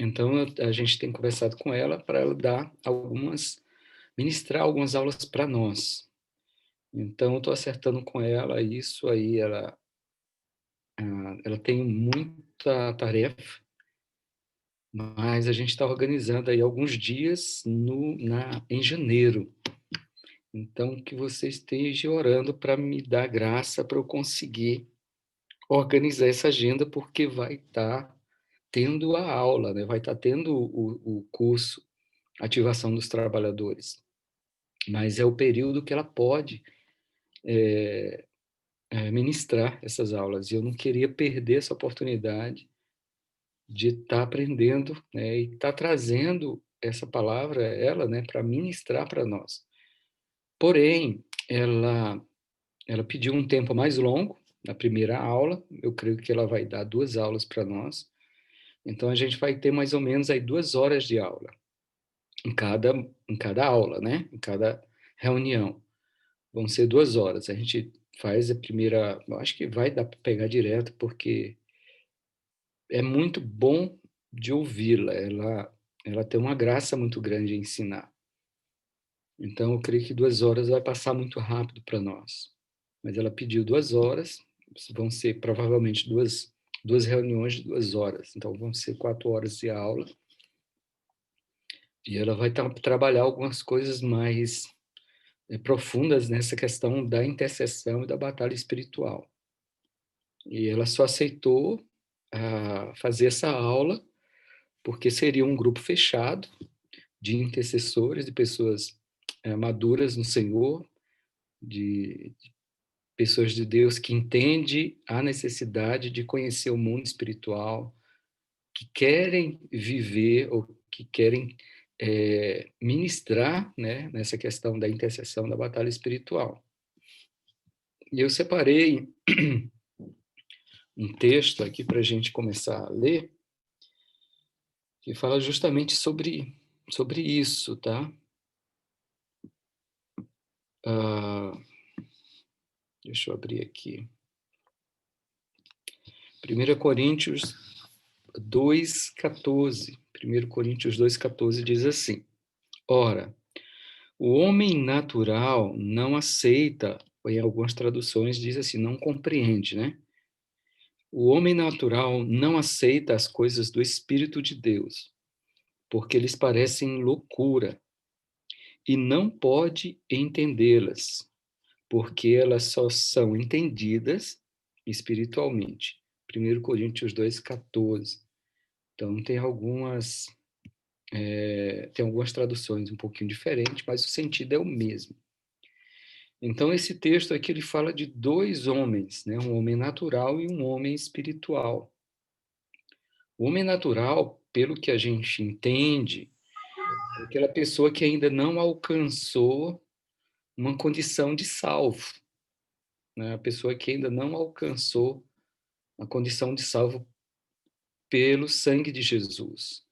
Então, a gente tem conversado com ela para ela ministrar algumas aulas para nós. Então, eu estou acertando com ela isso aí, ela tem muita tarefa, mas a gente está organizando aí alguns dias em janeiro. Então, que você esteja orando para me dar graça para eu conseguir organizar essa agenda, porque vai estar tendo a aula, né? Vai estar tendo o curso Ativação dos Trabalhadores. Mas é o período que ela pode ministrar essas aulas. E eu não queria perder essa oportunidade de estar aprendendo, né? E estar trazendo essa palavra, ela, né, para ministrar para nós. Porém, ela pediu um tempo mais longo na primeira aula. Eu creio que ela vai dar 2 aulas para nós. Então, a gente vai ter mais ou menos aí 2 horas de aula em cada aula, né? Em cada reunião. Vão ser 2 horas. A gente faz a primeira, eu acho que vai dar para pegar direto, porque é muito bom de ouvi-la. Ela tem uma graça muito grande em ensinar. Então, eu creio que 2 horas vai passar muito rápido para nós. Mas ela pediu 2 horas, vão ser provavelmente duas reuniões de 2 horas. Então, vão ser 4 horas de aula. E ela vai trabalhar algumas coisas mais profundas nessa questão da intercessão e da batalha espiritual. E ela só aceitou fazer essa aula porque seria um grupo fechado de intercessores, de pessoas maduras no Senhor, de pessoas de Deus que entendem a necessidade de conhecer o mundo espiritual, que querem viver ou que querem ministrar, né, nessa questão da intercessão, da batalha espiritual. E eu separei um texto aqui para a gente começar a ler, que fala justamente sobre isso, tá? Ah, deixa eu abrir aqui. 1 Coríntios 2,14. 1 Coríntios 2,14 diz assim: Ora, o homem natural não aceita, ou em algumas traduções diz assim, não compreende, né? O homem natural não aceita as coisas do Espírito de Deus, porque lhes parecem loucura, e não pode entendê-las, porque elas só são entendidas espiritualmente. 1 Coríntios 2,14. Então, tem algumas traduções um pouquinho diferentes, mas o sentido é o mesmo. Então, esse texto aqui ele fala de 2 homens, né? Um homem natural e um homem espiritual. O homem natural, pelo que a gente entende, é aquela pessoa que ainda não alcançou uma condição de salvo, né? A pessoa que ainda não alcançou a condição de salvo pelo sangue de Jesus,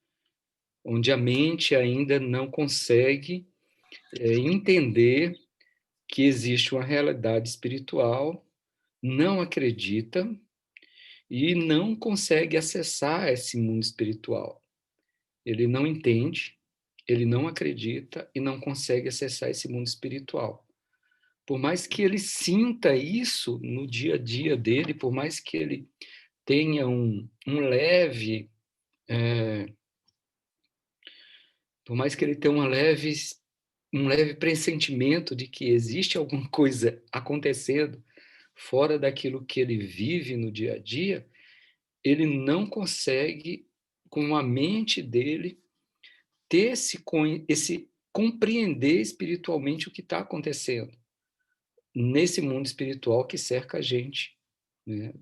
onde a mente ainda não consegue entender que existe uma realidade espiritual, não acredita e não consegue acessar esse mundo espiritual. Ele não entende, ele não acredita e não consegue acessar esse mundo espiritual. Por mais que ele sinta isso no dia a dia dele, por mais que ele tenha por mais que ele tenha um leve pressentimento de que existe alguma coisa acontecendo fora daquilo que ele vive no dia a dia, ele não consegue, com a mente dele, ter esse compreender espiritualmente o que está acontecendo nesse mundo espiritual que cerca a gente, né?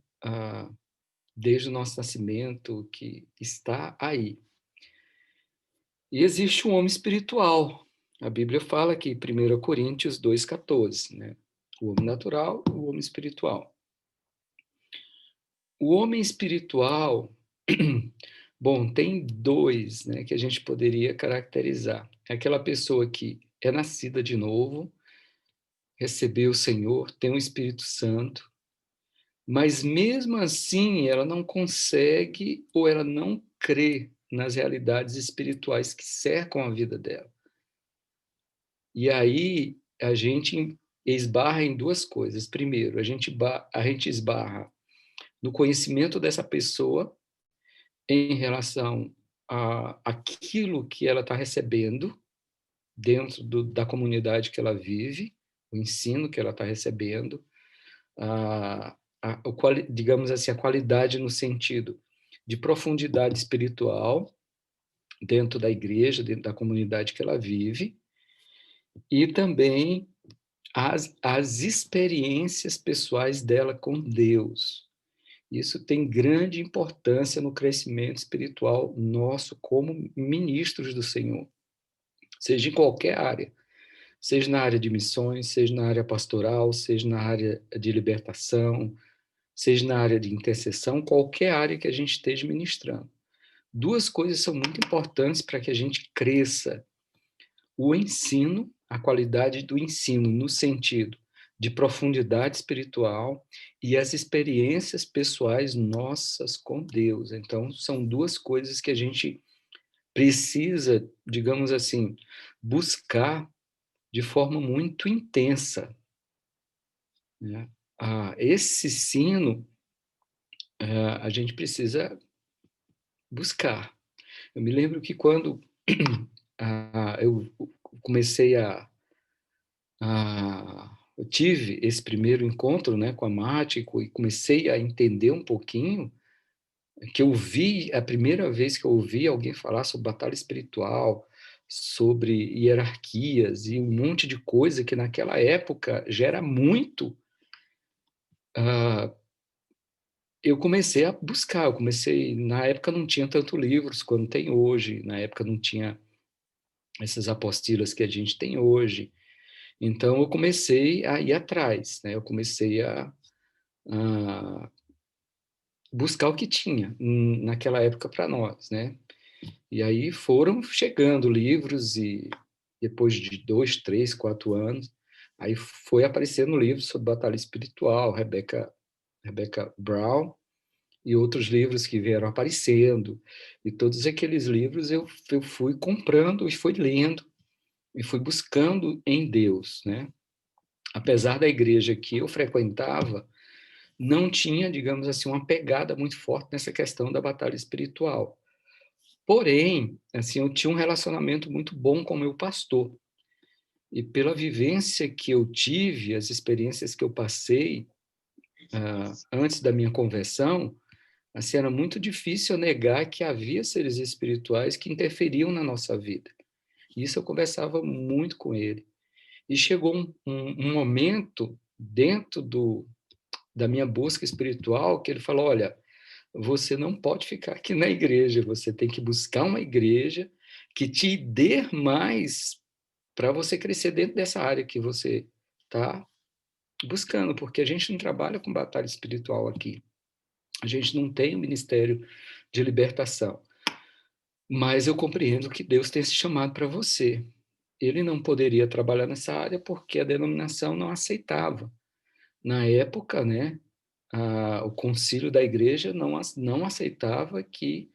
Desde o nosso nascimento, que está aí. E existe um homem espiritual. A Bíblia fala aqui, 1 Coríntios 2,14, né? O homem natural e o homem espiritual. O homem espiritual, bom, tem dois, né, que a gente poderia caracterizar. É aquela pessoa que é nascida de novo, recebeu o Senhor, tem o Espírito Santo, mas mesmo assim ela não consegue ou ela não crê nas realidades espirituais que cercam a vida dela. E aí a gente esbarra em duas coisas. Primeiro, a gente esbarra no conhecimento dessa pessoa em relação a aquilo que ela está recebendo dentro da comunidade que ela vive, o ensino que ela está recebendo, digamos assim, a qualidade no sentido de profundidade espiritual dentro da igreja, dentro da comunidade que ela vive, e também as experiências pessoais dela com Deus. Isso tem grande importância no crescimento espiritual nosso como ministros do Senhor, seja em qualquer área, seja na área de missões, seja na área pastoral, seja na área de libertação, seja na área de intercessão, qualquer área que a gente esteja ministrando. Duas coisas são muito importantes para que a gente cresça: o ensino, a qualidade do ensino no sentido de profundidade espiritual, e as experiências pessoais nossas com Deus. Então, são duas coisas que a gente precisa, digamos assim, buscar de forma muito intensa, né? Esse ensino a gente precisa buscar. Eu me lembro que quando eu comecei eu tive esse primeiro encontro, né, com a Mático, e comecei a entender um pouquinho, que eu vi, a primeira vez que eu ouvi alguém falar sobre batalha espiritual, sobre hierarquias e um monte de coisa que naquela época já era muito, eu comecei a buscar, na época não tinha tanto livros quanto tem hoje, na época não tinha essas apostilas que a gente tem hoje. Então, eu comecei a ir atrás, né? Eu comecei a buscar o que tinha naquela época para nós, né? E aí foram chegando livros e depois de 2, 3, 4 anos, aí foi aparecendo livros sobre batalha espiritual, Rebecca Brown e outros livros que vieram aparecendo. E todos aqueles livros eu fui comprando e fui lendo e fui buscando em Deus, né? Apesar da igreja que eu frequentava, não tinha, digamos assim, uma pegada muito forte nessa questão da batalha espiritual. Porém, assim, eu tinha um relacionamento muito bom com o meu pastor. E pela vivência que eu tive, as experiências que eu passei antes da minha conversão, assim, era muito difícil eu negar que havia seres espirituais que interferiam na nossa vida. Isso eu conversava muito com ele. E chegou um momento dentro da minha busca espiritual que ele falou: olha, você não pode ficar aqui na igreja, você tem que buscar uma igreja que te dê mais para você crescer dentro dessa área que você está buscando, porque a gente não trabalha com batalha espiritual aqui. A gente não tem um ministério de libertação. Mas eu compreendo que Deus tem esse chamado para você. Ele não poderia trabalhar nessa área porque a denominação não aceitava. Na época, né, o concílio da igreja não aceitava que,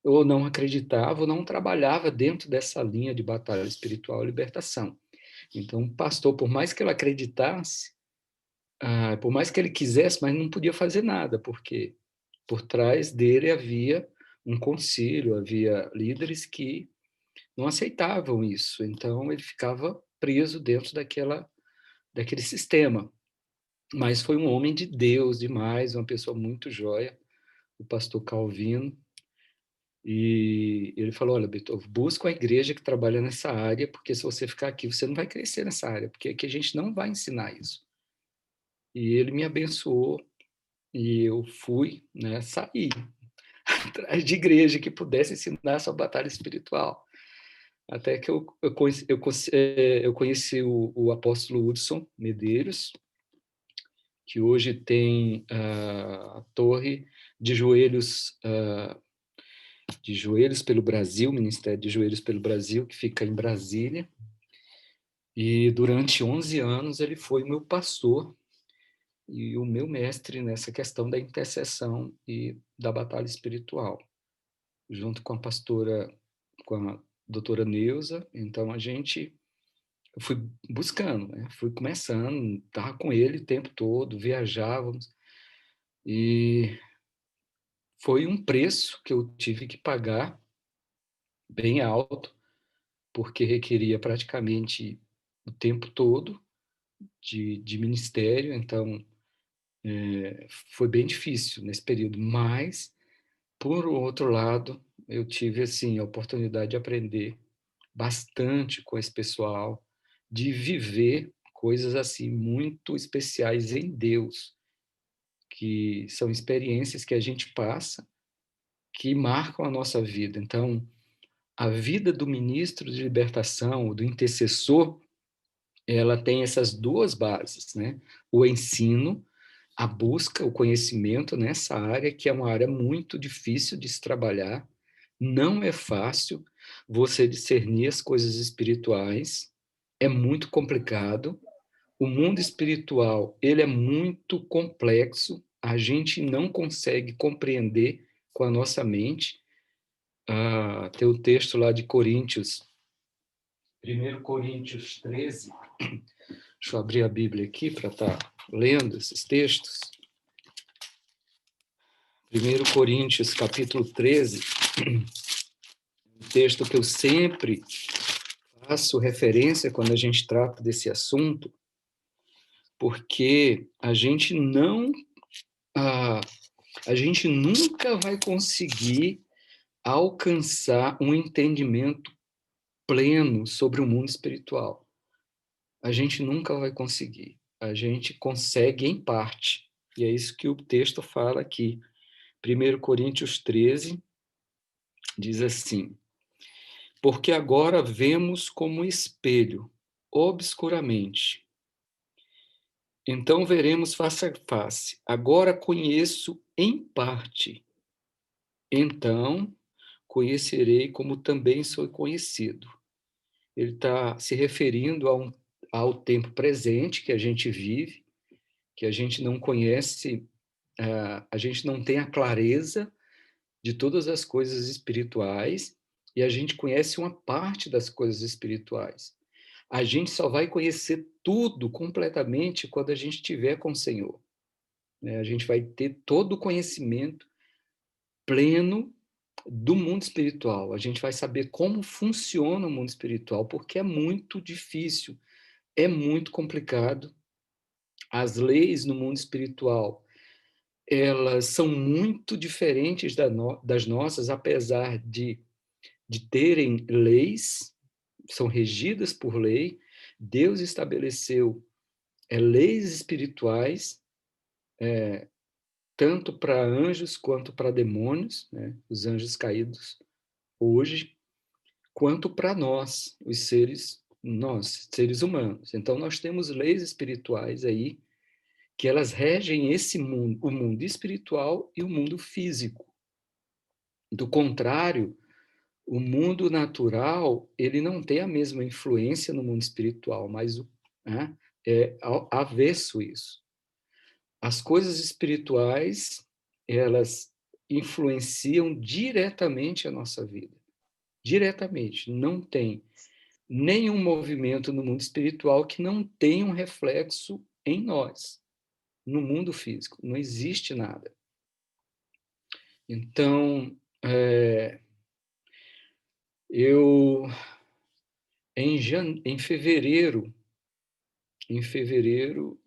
ou não acreditava, ou não trabalhava dentro dessa linha de batalha espiritual e libertação. Então, o pastor, por mais que ele acreditasse, por mais que ele quisesse, mas não podia fazer nada, porque por trás dele havia um concílio, havia líderes que não aceitavam isso. Então, ele ficava preso dentro daquele sistema. Mas foi um homem de Deus demais, uma pessoa muito joia, o pastor Calvino. E ele falou: olha, Beethoven, busca uma igreja que trabalha nessa área, porque se você ficar aqui, você não vai crescer nessa área, porque aqui a gente não vai ensinar isso. E ele me abençoou, e eu fui, né, sair atrás de igreja que pudesse ensinar sobre batalha espiritual. Até que eu conheci o apóstolo Hudson Medeiros, que hoje tem a torre de joelhos pelo Brasil, Ministério de Joelhos pelo Brasil, que fica em Brasília. E durante 11 anos ele foi meu pastor e o meu mestre nessa questão da intercessão e da batalha espiritual. junto com a pastora, com a doutora Neuza. Então, eu fui buscando, né? Fui começando, estava com ele o tempo todo, viajávamos, e foi um preço que eu tive que pagar bem alto, porque requeria praticamente o tempo todo de ministério. Então foi bem difícil nesse período, mas, por outro lado, eu tive assim a oportunidade de aprender bastante com esse pessoal, de viver coisas assim muito especiais em Deus, que são experiências que a gente passa, que marcam a nossa vida. Então, a vida do ministro de libertação, do intercessor, ela tem essas duas bases, né? O ensino, a busca, o conhecimento nessa área, que é uma área muito difícil de se trabalhar. Não é fácil você discernir as coisas espirituais, é muito complicado. O mundo espiritual, ele é muito complexo, a gente não consegue compreender com a nossa mente. Tem o texto lá de Coríntios, 1 Coríntios 13. Deixa eu abrir a Bíblia aqui para estar lendo esses textos. 1 Coríntios, capítulo 13, um texto que eu sempre faço referência quando a gente trata desse assunto, porque a, a gente nunca vai conseguir alcançar um entendimento pleno sobre o mundo espiritual. A gente nunca vai conseguir. A gente consegue em parte. E é isso que o texto fala aqui. 1 Coríntios 13 diz assim: porque agora vemos como espelho, obscuramente. Então veremos face a face. Agora conheço em parte. Então conhecerei como também sou conhecido. Ele está se referindo ao tempo presente que a gente vive, que a gente não conhece, a gente não tem a clareza de todas as coisas espirituais, e a gente conhece uma parte das coisas espirituais. A gente só vai conhecer tudo completamente quando a gente estiver com o Senhor, né? A gente vai ter todo o conhecimento pleno do mundo espiritual. A gente vai saber como funciona o mundo espiritual, porque é muito difícil, é muito complicado. As leis no mundo espiritual, elas são muito diferentes das nossas, apesar de terem leis, são regidas por lei. Deus estabeleceu leis espirituais, tanto para anjos quanto para demônios, né? Os anjos caídos hoje, quanto para nós, seres humanos. Então, nós temos leis espirituais aí, que elas regem esse mundo, o mundo espiritual e o mundo físico. Do contrário, o mundo natural, ele não tem a mesma influência no mundo espiritual, mas né, é avesso isso. As coisas espirituais, elas influenciam diretamente a nossa vida. Diretamente. Não tem nenhum movimento no mundo espiritual que não tenha um reflexo em nós, no mundo físico. Não existe nada. Então, eu em fevereiro, em fevereiro,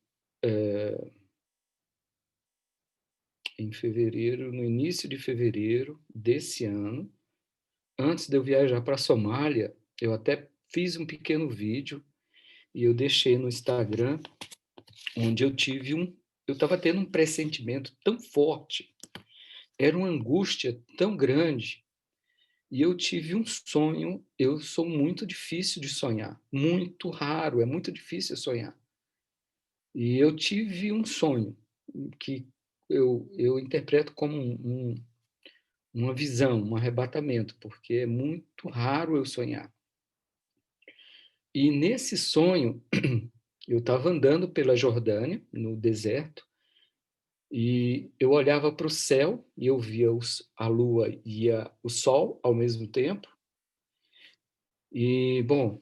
no início de fevereiro desse ano, antes de eu viajar para a Somália, eu até fiz um pequeno vídeo e eu deixei no Instagram, onde eu estava tendo um pressentimento tão forte, era uma angústia tão grande, e eu tive um sonho. Eu sou muito difícil de sonhar, muito raro, é muito difícil sonhar. E eu tive um sonho que eu interpreto como uma visão, um arrebatamento, porque é muito raro eu sonhar. E nesse sonho, eu estava andando pela Jordânia, no deserto, E eu olhava para o céu e eu via a lua e o sol ao mesmo tempo. E, bom,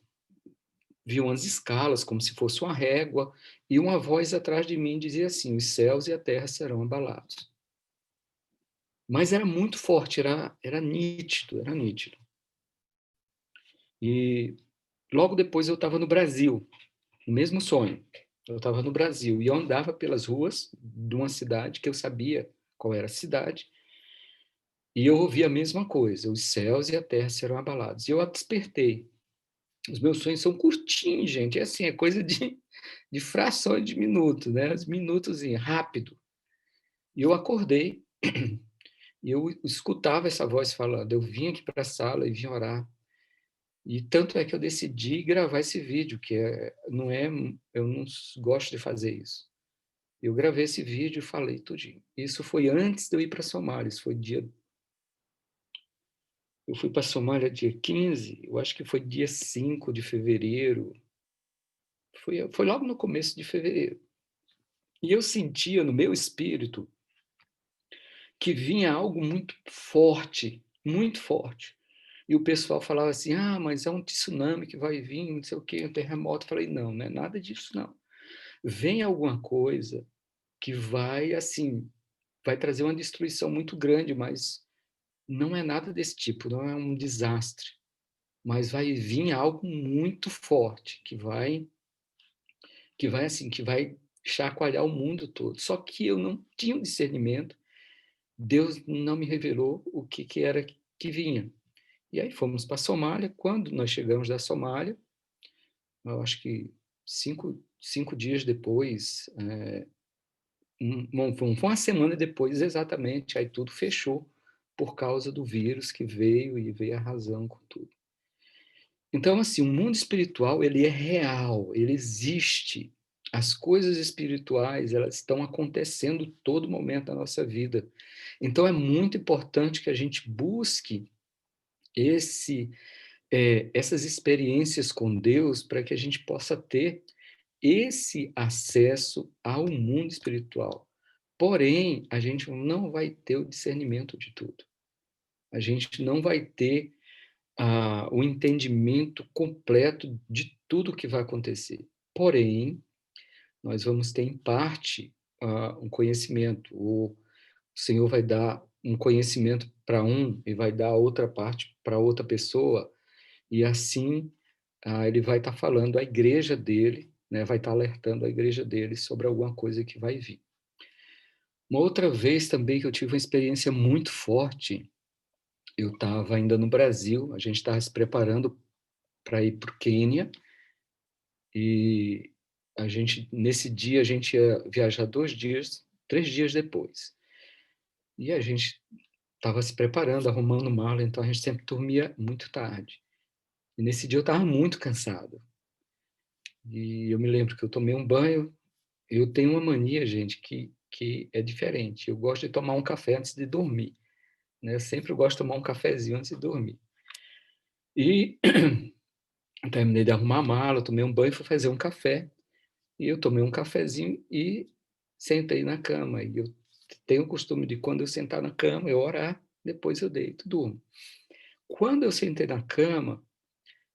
vi umas escalas, como se fosse uma régua, e uma voz atrás de mim dizia assim: os céus e a terra serão abalados. Mas era muito forte, era nítido, era nítido. E logo depois eu estava no Brasil, o mesmo sonho. Eu estava no Brasil e eu andava pelas ruas de uma cidade que eu sabia qual era a cidade, e eu ouvi a mesma coisa: os céus e a terra serão abalados. E eu despertei. Os meus sonhos são curtinhos, gente. É assim, é coisa de frações de minutos, né? Os minutos rápido. E eu acordei e eu escutava essa voz falando. Eu vim aqui para a sala e vim orar. E tanto é que eu decidi gravar esse vídeo, não é, eu não gosto de fazer isso. Eu gravei esse vídeo e falei tudinho. Isso foi antes de eu ir para a Somália. Isso foi eu fui para a Somália dia 15, eu acho que foi dia 5 de fevereiro. Foi logo no começo de fevereiro. E eu sentia no meu espírito que vinha algo muito forte, muito forte. E o pessoal falava assim: ah, mas é um tsunami que vai vir, não sei o quê, um terremoto. Eu falei: não, não é nada disso, não. Vem alguma coisa que vai, assim, vai trazer uma destruição muito grande, mas não é nada desse tipo, não é um desastre. Mas vai vir algo muito forte, que vai chacoalhar o mundo todo. Só que eu não tinha o discernimento. Deus não me revelou o que era que vinha. E aí fomos para a Somália. Quando nós chegamos da Somália, eu acho que cinco dias depois, foi uma semana depois exatamente, aí tudo fechou por causa do vírus que veio e veio arrasando com tudo. Então, assim, o mundo espiritual, ele é real, ele existe. As coisas espirituais, elas estão acontecendo todo momento da nossa vida. Então, é muito importante que a gente busque essas experiências com Deus para que a gente possa ter esse acesso ao mundo espiritual. Porém, a gente não vai ter o discernimento de tudo. A gente não vai ter o entendimento completo de tudo que vai acontecer. Porém, nós vamos ter em parte um conhecimento. O Senhor vai dar um conhecimento para um e vai dar outra parte para outra pessoa, e assim ele vai estar falando à igreja dele, né, vai estar alertando a igreja dele sobre alguma coisa que vai vir. Uma outra vez também que eu tive uma experiência muito forte, eu estava ainda no Brasil, a gente estava se preparando para ir para o Quênia, e nesse dia, a gente ia viajar 2 dias, 3 dias depois. E a gente estava se preparando, arrumando mala, então a gente sempre dormia muito tarde. E nesse dia eu estava muito cansado. E eu me lembro que eu tomei um banho. Eu tenho uma mania, gente, que é diferente. Eu gosto de tomar um café antes de dormir, né? Eu sempre gosto de tomar um cafezinho antes de dormir. E terminei de arrumar a mala, tomei um banho, fui fazer um café. E eu tomei um cafezinho e sentei na cama. E eu tenho o costume de, quando eu sentar na cama, eu orar, depois eu deito, durmo. Quando eu sentei na cama,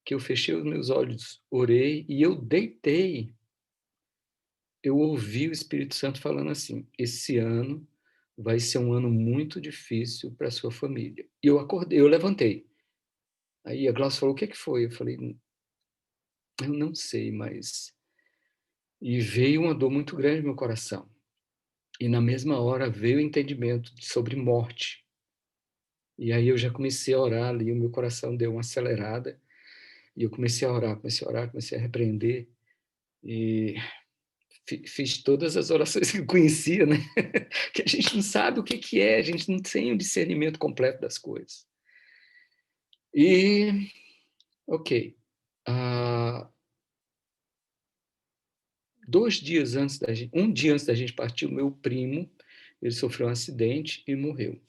que eu fechei os meus olhos, orei e eu deitei, eu ouvi o Espírito Santo falando assim: esse ano vai ser um ano muito difícil para a sua família. E eu acordei, eu levantei. Aí a Glaucia falou: o que foi? Eu falei: eu não sei, mas... E veio uma dor muito grande no meu coração. E na mesma hora veio o entendimento sobre morte. E aí eu já comecei a orar ali, o meu coração deu uma acelerada, e eu comecei a orar, comecei a repreender, e fiz todas as orações que eu conhecia, né? Que a gente não sabe o que é, a gente não tem o discernimento completo das coisas. E, ok, 2 dias antes da gente, um dia antes da gente partir, o meu primo, ele sofreu um acidente e morreu.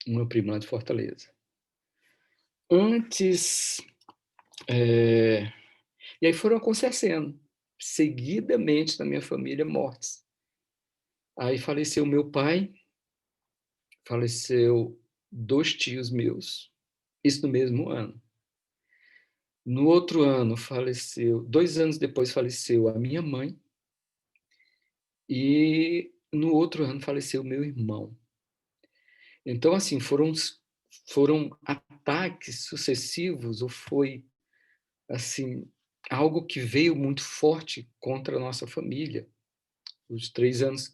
O meu primo lá de Fortaleza. Antes, e aí foram acontecendo, seguidamente na minha família, mortes. Aí faleceu meu pai, faleceu 2 tios meus, isso no mesmo ano. No outro ano faleceu 2 anos depois faleceu a minha mãe, e no outro ano faleceu meu irmão. Então, assim, foram ataques sucessivos, ou foi, assim, algo que veio muito forte contra a nossa família.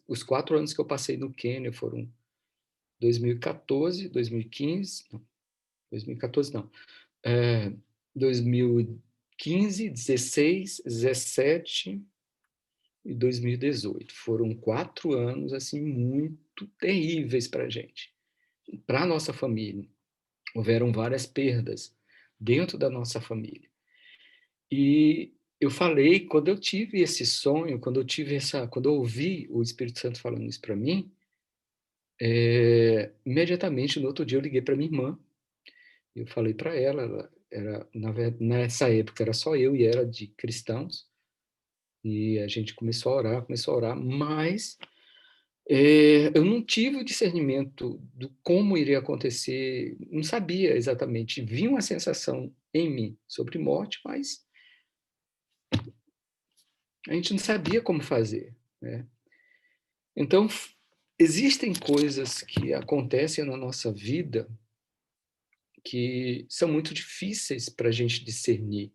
Os 4 anos que eu passei no Quênia foram 2014, 2015, não, 2014 não, 2015, 16, 17 e 2018. Foram 4 anos, assim, muito terríveis para a gente, para a nossa família. Houveram várias perdas dentro da nossa família. E eu falei, quando eu tive esse sonho, quando eu ouvi o Espírito Santo falando isso para mim, imediatamente no outro dia eu liguei para minha irmã. Eu falei para ela, nessa época era só eu e ela de cristãos, e a gente começou a orar, mas eu não tive o discernimento do como iria acontecer, não sabia exatamente. Vi uma sensação em mim sobre morte, mas a gente não sabia como fazer, né? Então, existem coisas que acontecem na nossa vida que são muito difíceis para a gente discernir.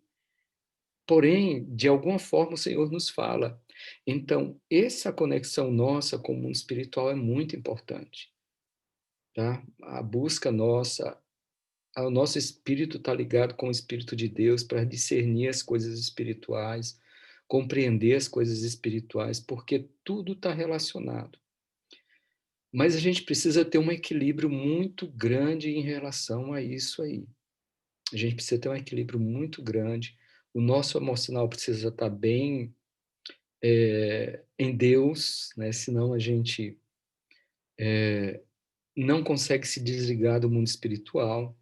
Porém, de alguma forma, o Senhor nos fala. Então, essa conexão nossa com o mundo espiritual é muito importante, tá? A busca nossa, o nosso espírito está ligado com o Espírito de Deus para discernir as coisas espirituais, compreender as coisas espirituais, porque tudo está relacionado. Mas a gente precisa ter um equilíbrio muito grande em relação a isso aí. A gente precisa ter um equilíbrio muito grande. O nosso emocional precisa estar bem em Deus, né? Senão a gente não consegue se desligar do mundo espiritual.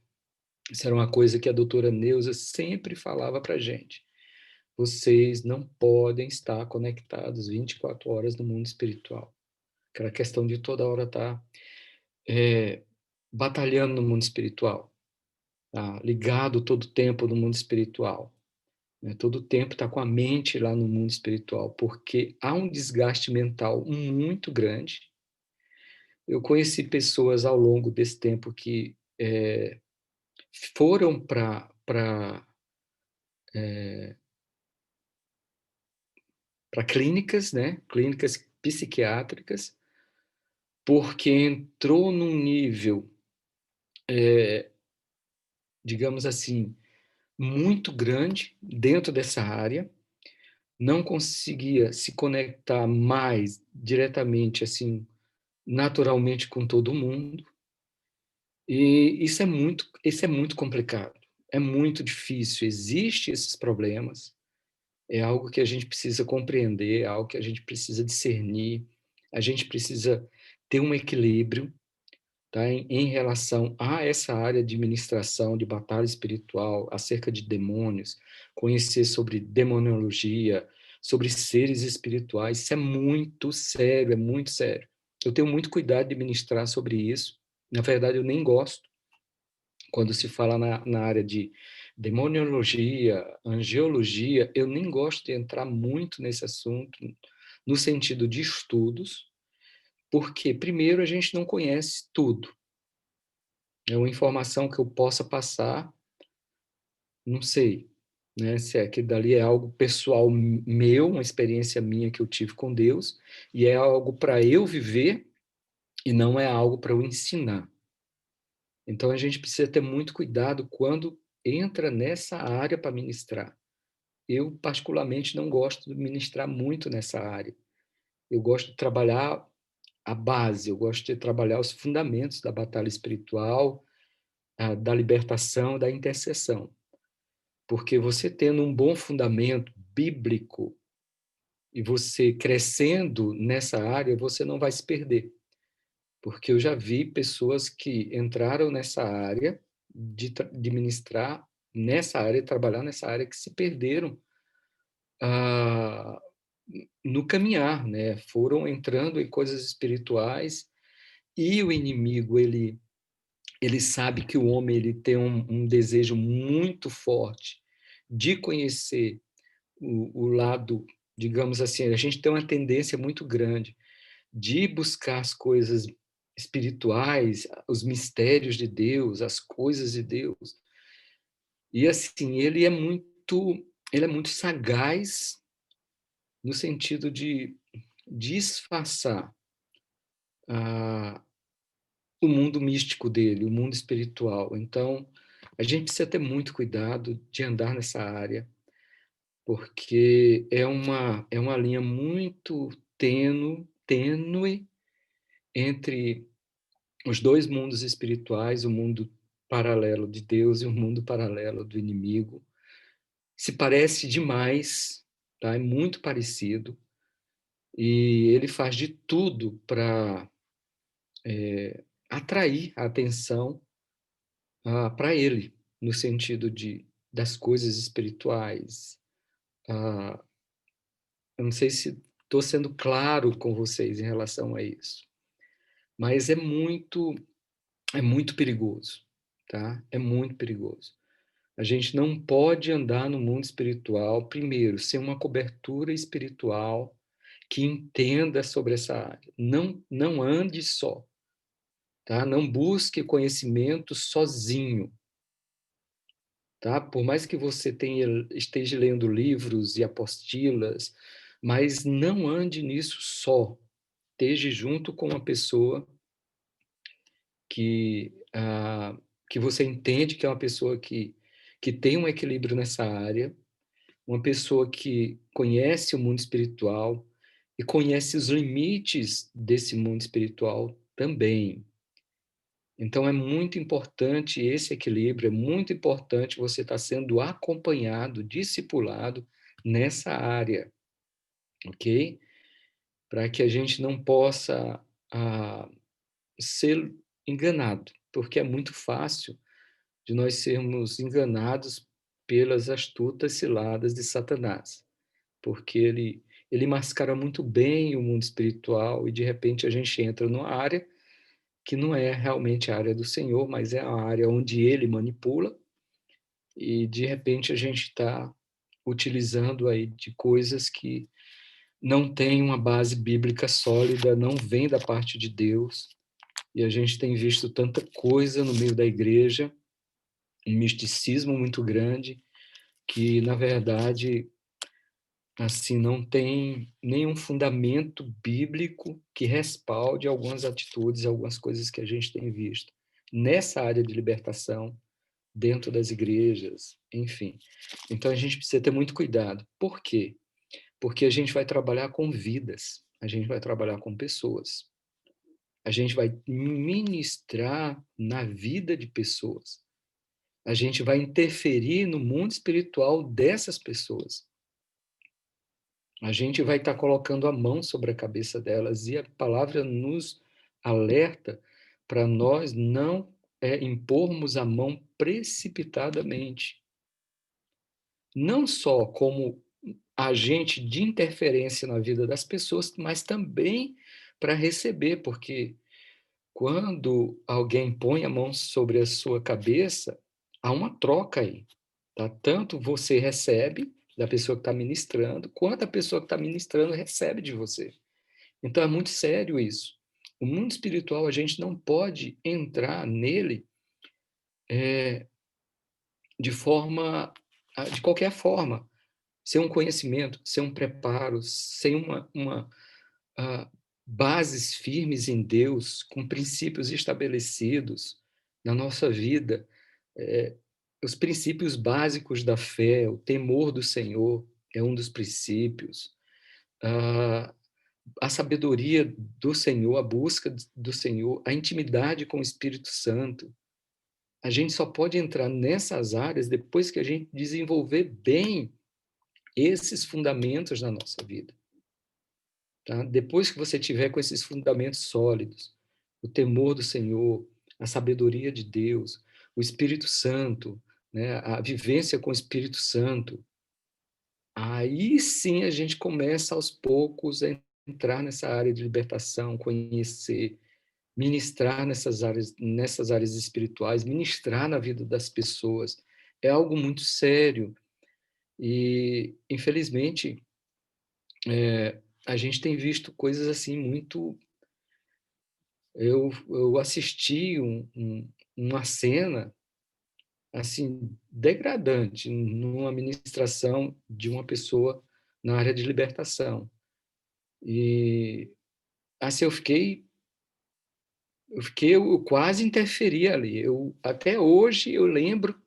Isso era uma coisa que a doutora Neuza sempre falava para a gente. Vocês não podem estar conectados 24 horas no mundo espiritual. Aquela questão de toda hora estar batalhando no mundo espiritual, tá? Ligado todo o tempo no mundo espiritual. Né? Todo o tempo está com a mente lá no mundo espiritual, porque há um desgaste mental muito grande. Eu conheci pessoas ao longo desse tempo que foram para clínicas, né? Clínicas psiquiátricas, porque entrou num nível, digamos assim, muito grande dentro dessa área, não conseguia se conectar mais diretamente, assim, naturalmente com todo mundo, e isso é muito complicado, é muito difícil, existem esses problemas, é algo que a gente precisa compreender, é algo que a gente precisa discernir, a gente precisa ter um equilíbrio, tá, em relação a essa área de ministração, de batalha espiritual, acerca de demônios, conhecer sobre demonologia, sobre seres espirituais, isso é muito sério, é muito sério. Eu tenho muito cuidado de ministrar sobre isso, na verdade eu nem gosto, quando se fala na área de demoniologia, angiologia, eu nem gosto de entrar muito nesse assunto, no sentido de estudos, porque, primeiro, a gente não conhece tudo. É uma informação que eu possa passar, não sei, né, se aquilo dali é algo pessoal meu, uma experiência minha que eu tive com Deus, e é algo para eu viver, e não é algo para eu ensinar. Então, a gente precisa ter muito cuidado quando entra nessa área para ministrar. Eu, particularmente, não gosto de ministrar muito nessa área. Eu gosto de trabalhar a base, eu gosto de trabalhar os fundamentos da batalha espiritual, da libertação, da intercessão. Porque você tendo um bom fundamento bíblico e você crescendo nessa área, você não vai se perder. Porque eu já vi pessoas que entraram nessa área de ministrar nessa área, trabalhar nessa área, que se perderam no caminhar, né? Foram entrando em coisas espirituais e o inimigo, ele sabe que o homem ele tem um desejo muito forte de conhecer o lado, digamos assim, a gente tem uma tendência muito grande de buscar as coisas espirituais, os mistérios de Deus, as coisas de Deus. E assim, ele é muito sagaz no sentido de disfarçar ah, o mundo místico dele, o mundo espiritual. Então, a gente precisa ter muito cuidado de andar nessa área, porque é uma linha muito tênue entre os dois mundos espirituais, o mundo paralelo de Deus e o mundo paralelo do inimigo. Se parece demais, tá? É muito parecido, e ele faz de tudo para atrair a atenção para ele, no sentido das coisas espirituais. Ah, eu não sei se estou sendo claro com vocês em relação a isso, mas é muito perigoso, tá? É muito perigoso. A gente não pode andar no mundo espiritual, primeiro, sem uma cobertura espiritual que entenda sobre essa área. Não ande só, tá? Não busque conhecimento sozinho, tá? Por mais que você esteja lendo livros e apostilas, mas não ande nisso só. Esteja junto com uma pessoa que, que você entende que é uma pessoa que tem um equilíbrio nessa área, uma pessoa que conhece o mundo espiritual e conhece os limites desse mundo espiritual também. Então, é muito importante esse equilíbrio, é muito importante você estar sendo acompanhado, discipulado nessa área, ok? Para que a gente não possa ah, ser enganado, porque é muito fácil de nós sermos enganados pelas astutas ciladas de Satanás, porque ele mascara muito bem o mundo espiritual e, de repente, a gente entra numa área que não é realmente a área do Senhor, mas é a área onde ele manipula, e de repente a gente está utilizando aí de coisas que não têm uma base bíblica sólida, não vem da parte de Deus, e a gente tem visto tanta coisa no meio da igreja, um misticismo muito grande, que na verdade assim não tem nenhum fundamento bíblico que respalde algumas atitudes, algumas coisas que a gente tem visto nessa área de libertação dentro das igrejas, enfim. Então a gente precisa ter muito cuidado. Por quê? Porque a gente vai trabalhar com vidas, a gente vai trabalhar com pessoas, a gente vai ministrar na vida de pessoas, a gente vai interferir no mundo espiritual dessas pessoas. A gente vai estar colocando a mão sobre a cabeça delas, e a palavra nos alerta para nós não impormos a mão precipitadamente, não só como agente de interferência na vida das pessoas, mas também para receber, porque quando alguém põe a mão sobre a sua cabeça, há uma troca aí, tá? Tanto você recebe da pessoa que está ministrando, quanto a pessoa que está ministrando recebe de você. Então é muito sério isso. O mundo espiritual, a gente não pode entrar nele de qualquer forma, sem um conhecimento, sem um preparo, sem uh, bases firmes em Deus, com princípios estabelecidos na nossa vida, os princípios básicos da fé, o temor do Senhor é um dos princípios, uh, a sabedoria do Senhor, a busca do Senhor, a intimidade com o Espírito Santo. A gente só pode entrar nessas áreas depois que a gente desenvolver bem esses fundamentos na nossa vida. Tá? Depois que você tiver com esses fundamentos sólidos, o temor do Senhor, a sabedoria de Deus, o Espírito Santo, né? A vivência com o Espírito Santo, aí sim a gente começa aos poucos a entrar nessa área de libertação, conhecer, ministrar nessas áreas espirituais, ministrar na vida das pessoas. É algo muito sério e, infelizmente, a gente tem visto coisas assim muito. Eu assisti uma cena assim degradante numa ministração de uma pessoa na área de libertação. E assim eu quase interferi ali. Eu até hoje eu lembro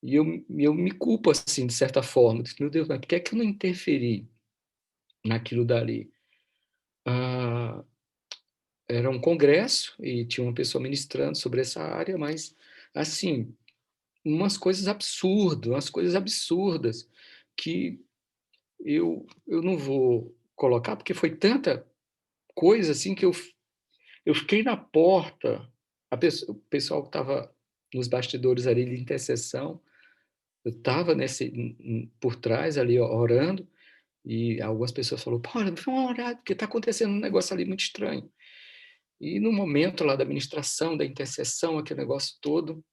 e eu me culpo assim de certa forma. Meu Deus, mas por que é que eu não interferi naquilo dali? Ah, era um congresso e tinha uma pessoa ministrando sobre essa área, mas assim, umas coisas absurdas que eu não vou colocar, porque foi tanta coisa assim que eu fiquei na porta, o pessoal que estava nos bastidores ali de intercessão, eu estava por trás ali orando, e algumas pessoas falaram, pô, vamos orar, porque está acontecendo um negócio ali muito estranho. E no momento lá da ministração, da intercessão, aquele negócio todo,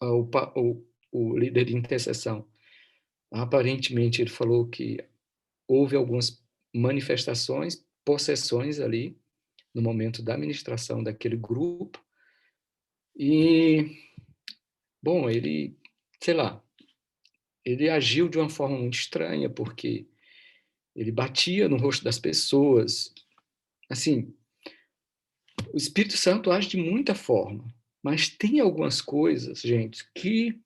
o líder de intercessão, aparentemente ele falou que houve algumas manifestações, possessões ali, no momento da ministração daquele grupo, e, bom, ele, sei lá, ele agiu de uma forma muito estranha, porque ele batia no rosto das pessoas. Assim, o Espírito Santo age de muita forma, mas tem algumas coisas, gente, que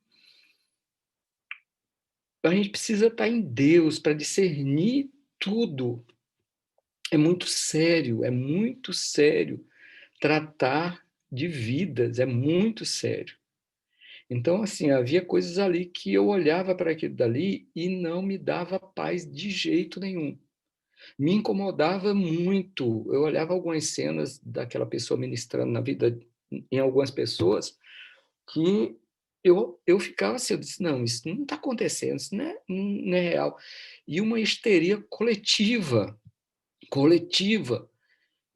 a gente precisa estar em Deus para discernir tudo. É muito sério tratar de vidas, é muito sério. Então, assim, havia coisas ali que eu olhava para aquilo dali e não me dava paz de jeito nenhum. Me incomodava muito. Eu olhava algumas cenas daquela pessoa ministrando na vida em algumas pessoas que eu ficava assim, eu disse, não, isso não está acontecendo, isso não é real. E uma histeria coletiva, coletiva.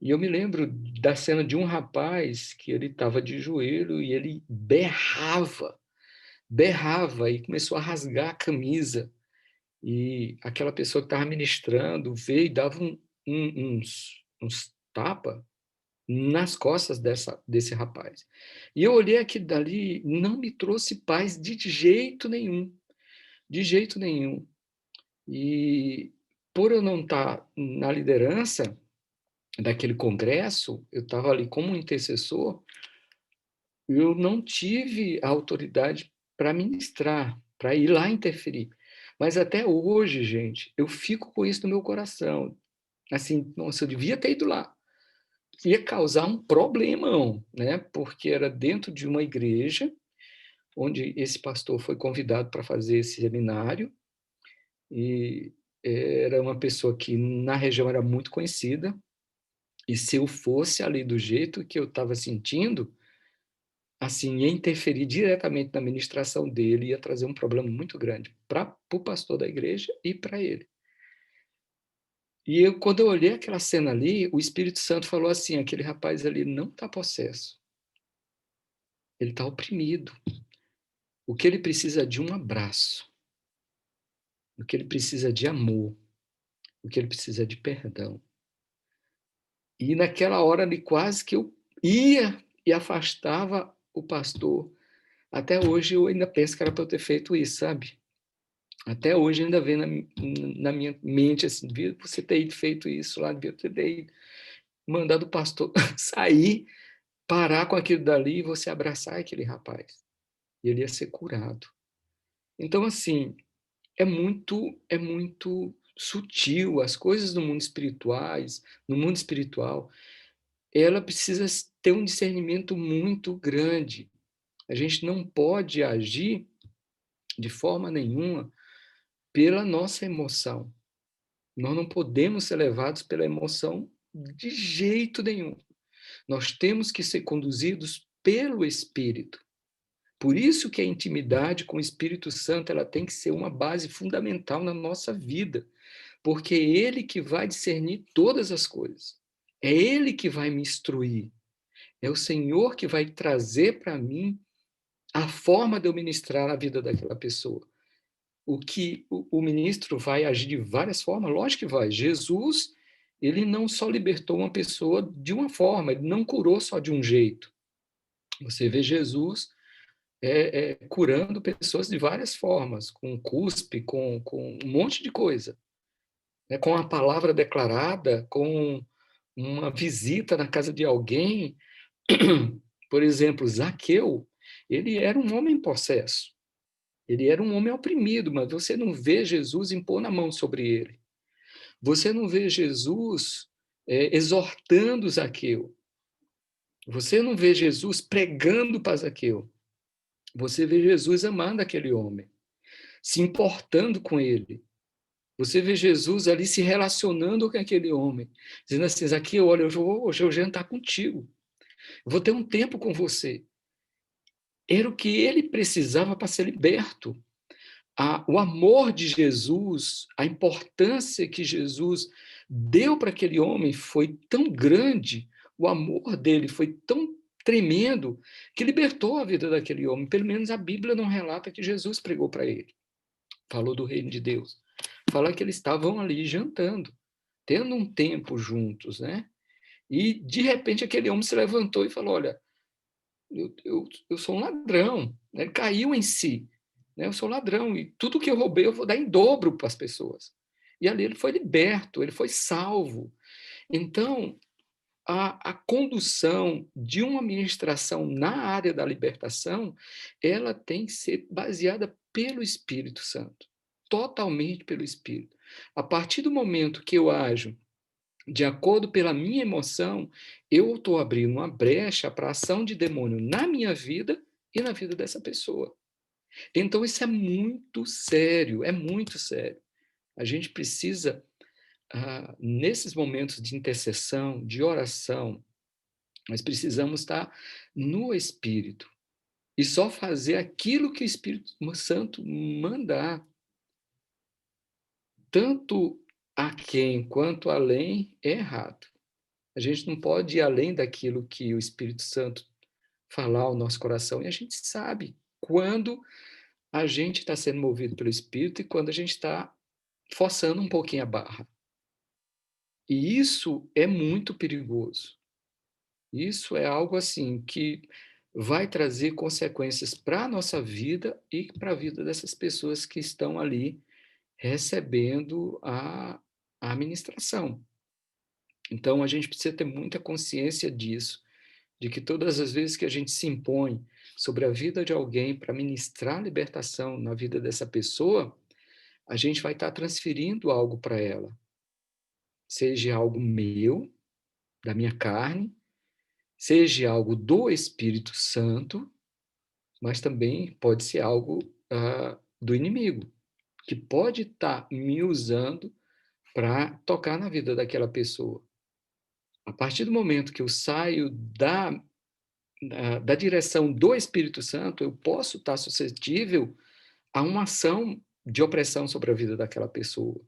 E eu me lembro da cena de um rapaz que ele estava de joelho e ele berrava e começou a rasgar a camisa. E aquela pessoa que estava ministrando veio e dava uns tapas nas costas desse rapaz. E eu olhei aquilo dali, não me trouxe paz de jeito nenhum, de jeito nenhum. E por eu não estar na liderança daquele congresso, eu estava ali como um intercessor, eu não tive a autoridade para ministrar, para ir lá interferir. Mas até hoje, gente, eu fico com isso no meu coração. Assim, nossa, eu devia ter ido lá. Ia causar um problemão, né? Porque era dentro de uma igreja onde esse pastor foi convidado para fazer esse seminário e era uma pessoa que na região era muito conhecida, e se eu fosse ali do jeito que eu estava sentindo, assim, ia interferir diretamente na ministração dele, ia trazer um problema muito grande para o pastor da igreja e para ele. E quando eu olhei aquela cena ali, o Espírito Santo falou assim, aquele rapaz ali não está possesso, ele está oprimido. O que ele precisa é de um abraço, o que ele precisa é de amor, o que ele precisa é de perdão. E naquela hora ali quase que eu ia e afastava o pastor. Até hoje eu ainda penso que era para eu ter feito isso, sabe? Até hoje ainda vem na minha mente assim, devia você ter feito isso lá, devia ter mandado o pastor sair, parar com aquilo dali e você abraçar aquele rapaz. E ele ia ser curado. Então, assim, é muito sutil. As coisas no mundo espiritual, ela precisa ter um discernimento muito grande. A gente não pode agir de forma nenhuma pela nossa emoção. Nós não podemos ser levados pela emoção de jeito nenhum. Nós temos que ser conduzidos pelo Espírito. Por isso que a intimidade com o Espírito Santo ela tem que ser uma base fundamental na nossa vida, porque é Ele que vai discernir todas as coisas. É Ele que vai me instruir. É o Senhor que vai trazer para mim a forma de eu ministrar na vida daquela pessoa. O que o ministro vai agir de várias formas? Lógico que vai. Jesus, ele não só libertou uma pessoa de uma forma, ele não curou só de um jeito. Você vê Jesus curando pessoas de várias formas, com cuspe, com um monte de coisa. Né? Com a palavra declarada, com uma visita na casa de alguém. Por exemplo, Zaqueu, ele era um homem possesso. Ele era um homem oprimido, mas você não vê Jesus impor na mão sobre ele. Você não vê Jesus exortando Zaqueu. Você não vê Jesus pregando para Zaqueu. Você vê Jesus amando aquele homem, se importando com ele. Você vê Jesus ali se relacionando com aquele homem, dizendo assim, Zaqueu, olha, hoje eu vou jantar contigo. Eu vou ter um tempo com você. Era o que ele precisava para ser liberto. O amor de Jesus, a importância que Jesus deu para aquele homem foi tão grande, o amor dele foi tão tremendo, que libertou a vida daquele homem. Pelo menos a Bíblia não relata que Jesus pregou para ele. Falou do reino de Deus. Fala que eles estavam ali jantando, tendo um tempo juntos, né? E, de repente, aquele homem se levantou e falou, olha, eu sou um ladrão. Ele caiu em si. Né? Eu sou ladrão e tudo que eu roubei eu vou dar em dobro para as pessoas. E ali ele foi liberto, ele foi salvo. Então, a condução de uma ministração na área da libertação, ela tem que ser baseada pelo Espírito Santo, totalmente pelo Espírito. A partir do momento que eu ajo de acordo pela minha emoção, eu estou abrindo uma brecha para a ação de demônio na minha vida e na vida dessa pessoa. Então, isso é muito sério, é muito sério. A gente precisa, nesses momentos de intercessão, de oração, nós precisamos estar no Espírito e só fazer aquilo que o Espírito Santo mandar. Tanto a quem quanto além é errado. A gente não pode ir além daquilo que o Espírito Santo falar ao nosso coração. E a gente sabe quando a gente está sendo movido pelo Espírito e quando a gente está forçando um pouquinho a barra. E isso é muito perigoso. Isso é algo assim que vai trazer consequências para a nossa vida e para a vida dessas pessoas que estão ali recebendo a ministração. Então, a gente precisa ter muita consciência disso, de que todas as vezes que a gente se impõe sobre a vida de alguém para ministrar libertação na vida dessa pessoa, a gente vai estar transferindo algo para ela, seja algo meu, da minha carne, seja algo do Espírito Santo, mas também pode ser algo do inimigo, que pode estar me usando para tocar na vida daquela pessoa. A partir do momento que eu saio da direção do Espírito Santo, eu posso estar suscetível a uma ação de opressão sobre a vida daquela pessoa,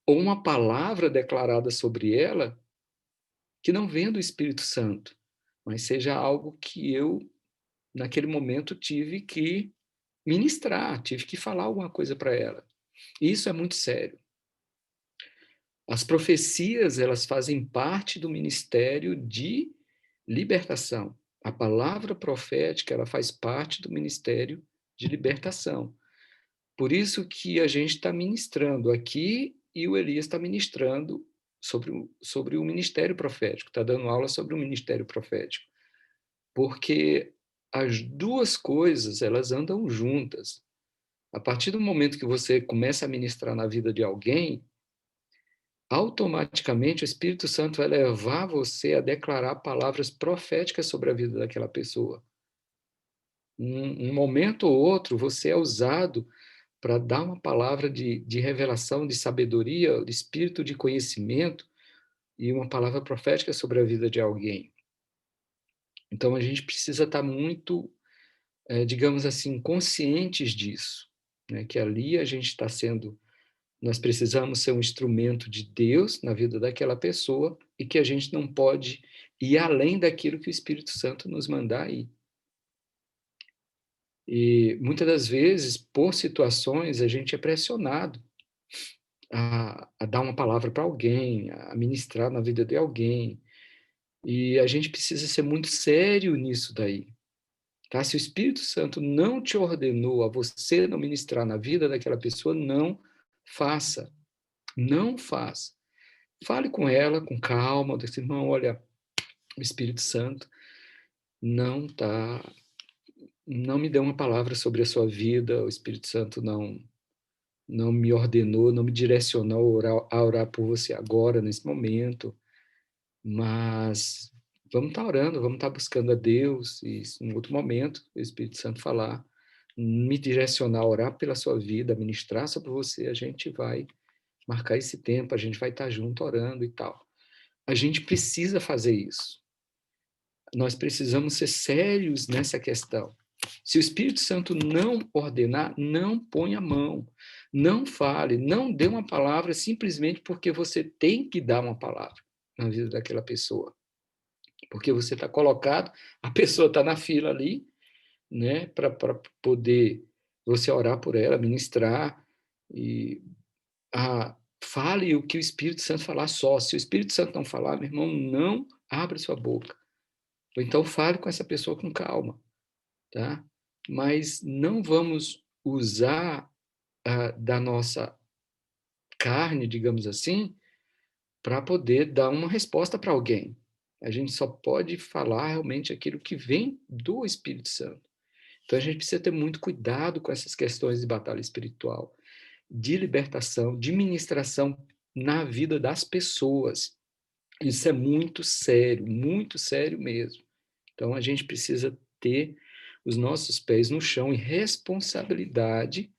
ou uma palavra declarada sobre ela que não venha do Espírito Santo, mas seja algo que eu, naquele momento, tive que ministrar, tive que falar alguma coisa para ela. E isso é muito sério. As profecias, elas fazem parte do ministério de libertação. A palavra profética, ela faz parte do ministério de libertação. Por isso que a gente está ministrando aqui e o Elias está ministrando sobre o ministério profético, está dando aula sobre o ministério profético. Porque as duas coisas, elas andam juntas. A partir do momento que você começa a ministrar na vida de alguém, automaticamente o Espírito Santo vai levar você a declarar palavras proféticas sobre a vida daquela pessoa. Um momento ou outro, você é usado para dar uma palavra de revelação, de sabedoria, de espírito de conhecimento e uma palavra profética sobre a vida de alguém. Então, a gente precisa estar muito digamos assim, conscientes disso, né? Que ali a gente está sendo, nós precisamos ser um instrumento de Deus na vida daquela pessoa e que a gente não pode ir além daquilo que o Espírito Santo nos mandar ir. E muitas das vezes, por situações, a gente é pressionado a dar uma palavra para alguém, a ministrar na vida de alguém, e a gente precisa ser muito sério nisso daí. Tá? Se o Espírito Santo não te ordenou a você não ministrar na vida daquela pessoa, não faça. Não faça. Fale com ela com calma, disse, irmão, olha, o Espírito Santo não me deu uma palavra sobre a sua vida, o Espírito Santo não me ordenou, não me direcionou a orar por você agora, nesse momento, mas vamos estar orando, vamos estar buscando a Deus, e em outro momento, o Espírito Santo falar, me direcionar a orar pela sua vida, ministrar sobre você, a gente vai marcar esse tempo, a gente vai estar junto orando e tal. A gente precisa fazer isso. Nós precisamos ser sérios nessa questão. Se o Espírito Santo não ordenar, não ponha a mão, não fale, não dê uma palavra simplesmente porque você tem que dar uma palavra na vida daquela pessoa. Porque você está colocado, a pessoa está na fila ali, né, para poder você orar por ela, ministrar, e fale o que o Espírito Santo falar só. Se o Espírito Santo não falar, meu irmão, não abra sua boca. Ou então fale com essa pessoa com calma, tá? Mas não vamos usar da nossa carne, digamos assim, para poder dar uma resposta para alguém. A gente só pode falar realmente aquilo que vem do Espírito Santo. Então a gente precisa ter muito cuidado com essas questões de batalha espiritual, de libertação, de ministração na vida das pessoas. Isso é muito sério mesmo. Então a gente precisa ter os nossos pés no chão e responsabilidade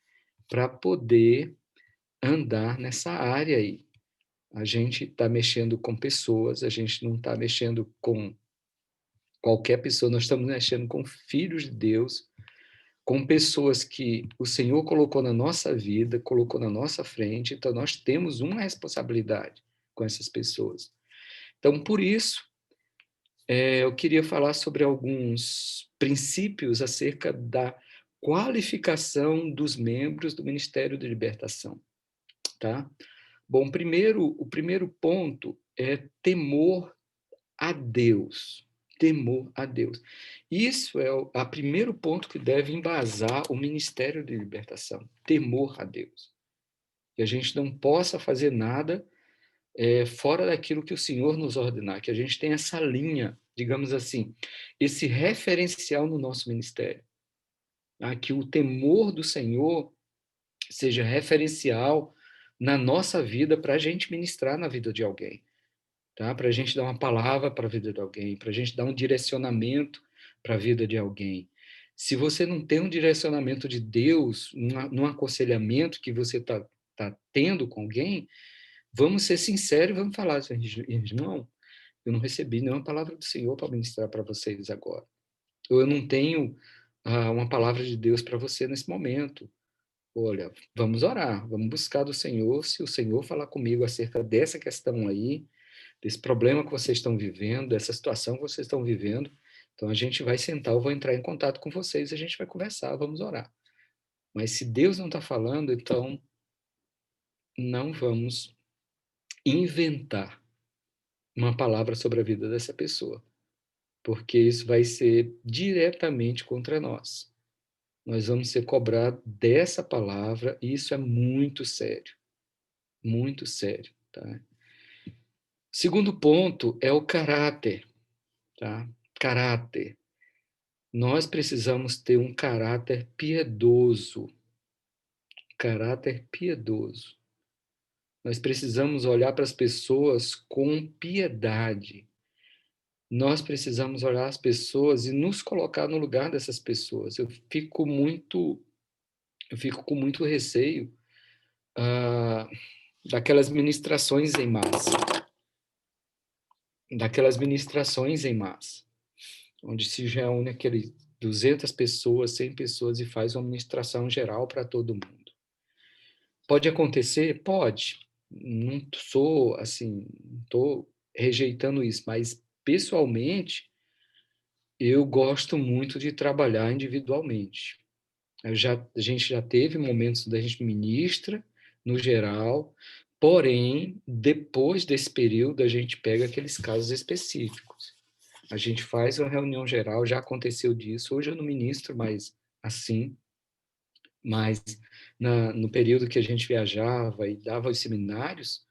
para poder andar nessa área aí. A gente está mexendo com pessoas, a gente não está mexendo com qualquer pessoa, nós estamos mexendo com filhos de Deus, com pessoas que o Senhor colocou na nossa vida, colocou na nossa frente, então nós temos uma responsabilidade com essas pessoas. Então, por isso, eu queria falar sobre alguns princípios acerca da qualificação dos membros do Ministério de Libertação, tá? Bom, o primeiro ponto é temor a Deus. Temor a Deus. Isso é o primeiro ponto que deve embasar o Ministério de Libertação. Temor a Deus. Que a gente não possa fazer nada fora daquilo que o Senhor nos ordenar, que a gente tenha essa linha, digamos assim, esse referencial no nosso ministério. Tá? Que o temor do Senhor seja referencial na nossa vida para a gente ministrar na vida de alguém. Tá? Para a gente dar uma palavra para a vida de alguém, para a gente dar um direcionamento para a vida de alguém. Se você não tem um direcionamento de Deus, num aconselhamento que você tá tendo com alguém, vamos ser sinceros e vamos falar assim, irmão, eu não recebi nenhuma palavra do Senhor para ministrar para vocês agora. Ou eu não tenho uma palavra de Deus para você nesse momento. Olha, vamos orar, vamos buscar do Senhor. Se o Senhor falar comigo acerca dessa questão aí, desse problema que vocês estão vivendo, dessa situação que vocês estão vivendo, então a gente vai sentar, eu vou entrar em contato com vocês, a gente vai conversar, vamos orar. Mas se Deus não está falando, então não vamos inventar uma palavra sobre a vida dessa pessoa, porque isso vai ser diretamente contra nós. Nós vamos ser cobrados dessa palavra, e isso é muito sério, tá? Segundo ponto é o caráter, tá? Caráter. Nós precisamos ter um caráter piedoso. Caráter piedoso. Nós precisamos olhar para as pessoas com piedade. Nós precisamos olhar as pessoas e nos colocar no lugar dessas pessoas. Eu fico com muito receio daquelas ministrações em massa. Daquelas ministrações em massa, onde se reúne 200 pessoas, 100 pessoas e faz uma ministração geral para todo mundo. Pode acontecer? Pode. Não sou, assim, não estou rejeitando isso, mas pessoalmente eu gosto muito de trabalhar individualmente. A gente já teve momentos da gente ministra, no geral, porém, depois desse período, a gente pega aqueles casos específicos. A gente faz uma reunião geral, já aconteceu disso. Hoje eu não ministro mais assim, mas no período que a gente viajava e dava os seminários,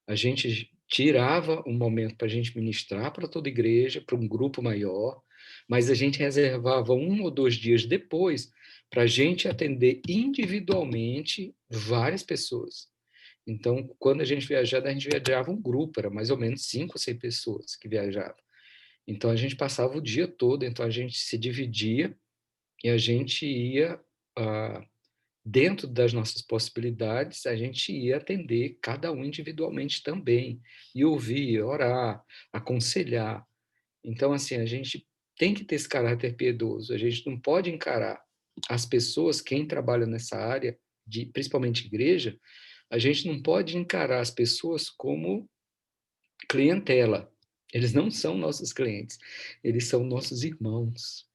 a gente tirava um momento para a gente ministrar para toda a igreja, para um grupo maior, mas a gente reservava 1 ou 2 dias depois para a gente atender individualmente várias pessoas. Então, quando a gente viajava um grupo, era mais ou menos 5 ou 6 pessoas que viajavam. Então, a gente passava o dia todo, então a gente se dividia e a gente ia, ah, dentro das nossas possibilidades, a gente ia atender cada um individualmente também, e ouvir, orar, aconselhar. Então, assim, a gente tem que ter esse caráter piedoso, a gente não pode encarar as pessoas, quem trabalha nessa área, principalmente igreja, a gente não pode encarar as pessoas como clientela. Eles não são nossos clientes, eles são nossos irmãos.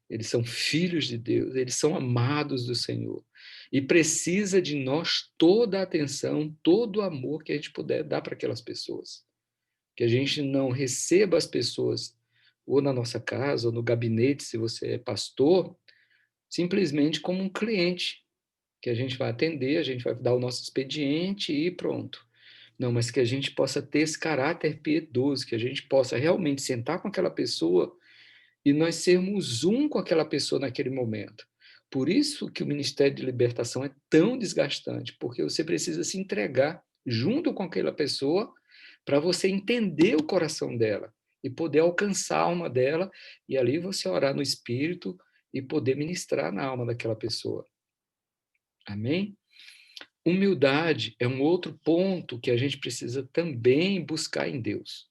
Eles são filhos de Deus, eles são amados do Senhor. E precisa de nós toda a atenção, todo o amor que a gente puder dar para aquelas pessoas. Que a gente não receba as pessoas, ou na nossa casa, ou no gabinete, se você é pastor, simplesmente como um cliente, que a gente vai atender, a gente vai dar o nosso expediente e pronto. Não, mas que a gente possa ter esse caráter piedoso, que a gente possa realmente sentar com aquela pessoa e nós sermos um com aquela pessoa naquele momento. Por isso que o Ministério de Libertação é tão desgastante, porque você precisa se entregar junto com aquela pessoa para você entender o coração dela e poder alcançar a alma dela e ali você orar no Espírito e poder ministrar na alma daquela pessoa. Amém? Humildade é um outro ponto que a gente precisa também buscar em Deus.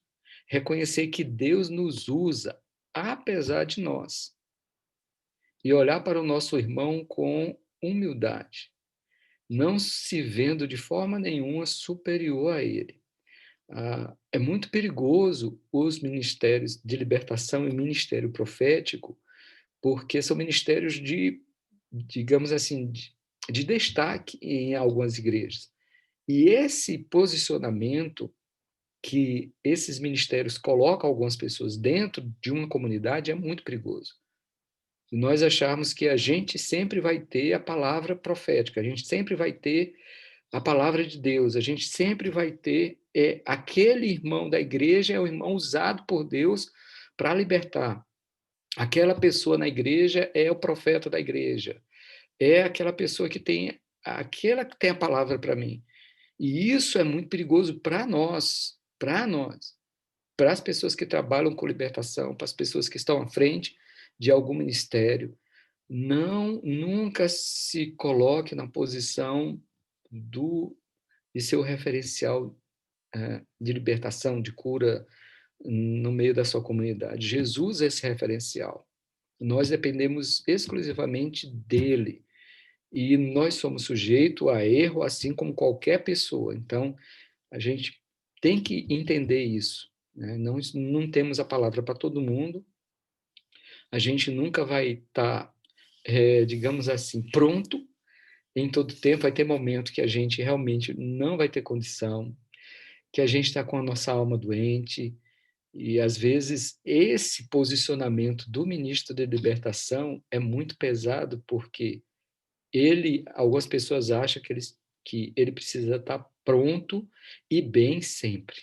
Reconhecer que Deus nos usa apesar de nós e olhar para o nosso irmão com humildade, não se vendo de forma nenhuma superior a ele. É muito perigoso os ministérios de libertação e ministério profético, porque são ministérios digamos assim, de destaque em algumas igrejas. E esse posicionamento que esses ministérios colocam algumas pessoas dentro de uma comunidade é muito perigoso. E nós acharmos que a gente sempre vai ter a palavra profética, a gente sempre vai ter a palavra de Deus, a gente sempre vai ter aquele irmão da igreja é o irmão usado por Deus para libertar. Aquela pessoa na igreja é o profeta da igreja, é aquela que tem a palavra para mim. E isso é muito perigoso para nós, para as pessoas que trabalham com libertação, para as pessoas que estão à frente de algum ministério. Não, nunca se coloque na posição de ser o referencial de libertação, de cura no meio da sua comunidade. Jesus é esse referencial. Nós dependemos exclusivamente dele. E nós somos sujeitos a erro, assim como qualquer pessoa. Então, a gente tem que entender isso. Né? Não temos a palavra para todo mundo. A gente nunca vai estar, digamos assim, pronto em todo tempo. Vai ter momento que a gente realmente não vai ter condição, que a gente está com a nossa alma doente, e às vezes esse posicionamento do ministro de libertação é muito pesado, porque algumas pessoas acham que ele precisa estar pronto e bem sempre.